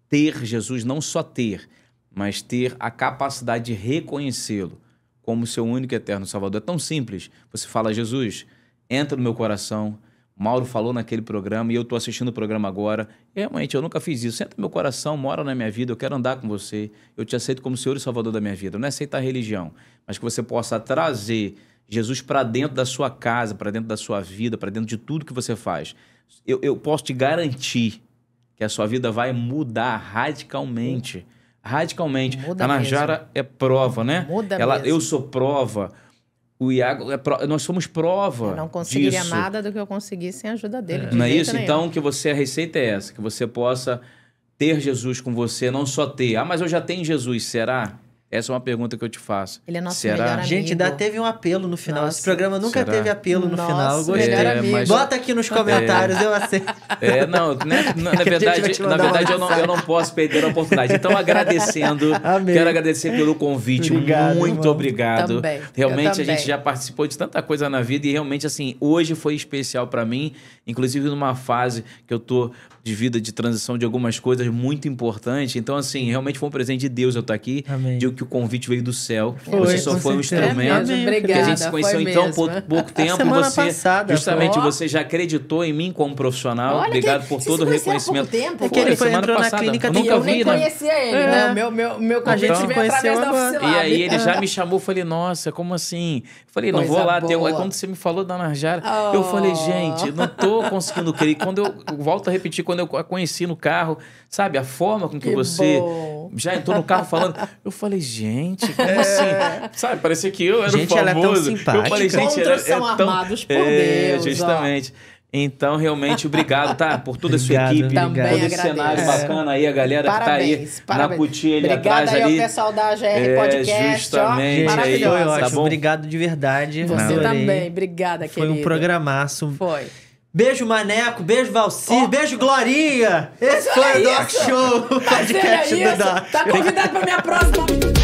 ter Jesus, não só ter, mas ter a capacidade de reconhecê-lo como seu único e eterno Salvador. É tão simples. Você fala, Jesus, entra no meu coração. Mauro falou naquele programa e eu estou assistindo o programa agora. Realmente, eu nunca fiz isso. Entra no meu coração, mora na minha vida, eu quero andar com você. Eu te aceito como Senhor e Salvador da minha vida. Não é aceitar a religião, mas que você possa trazer Jesus para dentro da sua casa, para dentro da sua vida, para dentro de tudo que você faz. Eu posso te garantir que a sua vida vai mudar radicalmente. Radicalmente. Muda a Najara é prova, né? Muda mesmo. Eu sou prova. O Iago, nós somos prova disso. Eu não conseguiria nada do que eu consegui sem a ajuda dele. Não é isso? Nenhum. Então, a receita é essa. Que você possa ter Jesus com você, não só ter. Mas eu já tenho Jesus, será? Essa é uma pergunta que eu te faço. Ele é nosso melhor amigo. Gente, ainda teve um apelo no final. Nossa. Esse programa nunca teve apelo no final. Eu Gostei. gostei. Bota aqui nos comentários, eu aceito. Na verdade eu não posso perder a oportunidade. Então, agradecendo. Amém. Quero agradecer pelo convite. Muito obrigado. Também. Realmente, a gente já participou de tanta coisa na vida e realmente, assim, hoje foi especial para mim. Inclusive, numa fase que eu tô de vida, de transição de algumas coisas muito importante. Então, assim, realmente foi um presente de Deus eu estar aqui. Amém. Digo que o convite veio do céu. Foi, você só foi um instrumento. Obrigada, que a gente se conheceu em tão pouco tempo. Semana passada, você já acreditou em mim como profissional. Olha, obrigado por todo o reconhecimento. Tempo, que ele foi entrou na clínica. Eu nunca vi, nem conhecia ele, né? Meu convite veio através da Oficilab. E aí ele já me chamou, falei, nossa, como assim? Falei, não vou lá. Aí quando você me falou da Najara, eu falei, gente, não tô conseguindo crer. Quando eu volto a repetir, quando eu a conheci no carro, sabe, a forma com que você já entrou no carro falando, eu falei, gente, como assim? Sabe, parecia que eu era gente, o famoso. ela é tão simpática. Eu falei, gente, são armados por Deus. Justamente. Então, realmente, obrigado, tá? Por toda a sua equipe. Também todo esse cenário bacana aí, a galera parabéns, que tá aí na cutia ali atrás ali. Obrigada aí ao pessoal da GR Podcast. Justamente. Gente, foi ótimo. Tá bom? Obrigado de verdade. Você Adorei. também. Obrigada, querido. Foi um programaço. Foi. Beijo, Maneco. Beijo, Valci. Beijo, Glorinha. Esse foi o Doc Show. O podcast do Doc. Tá convidado pra minha próxima.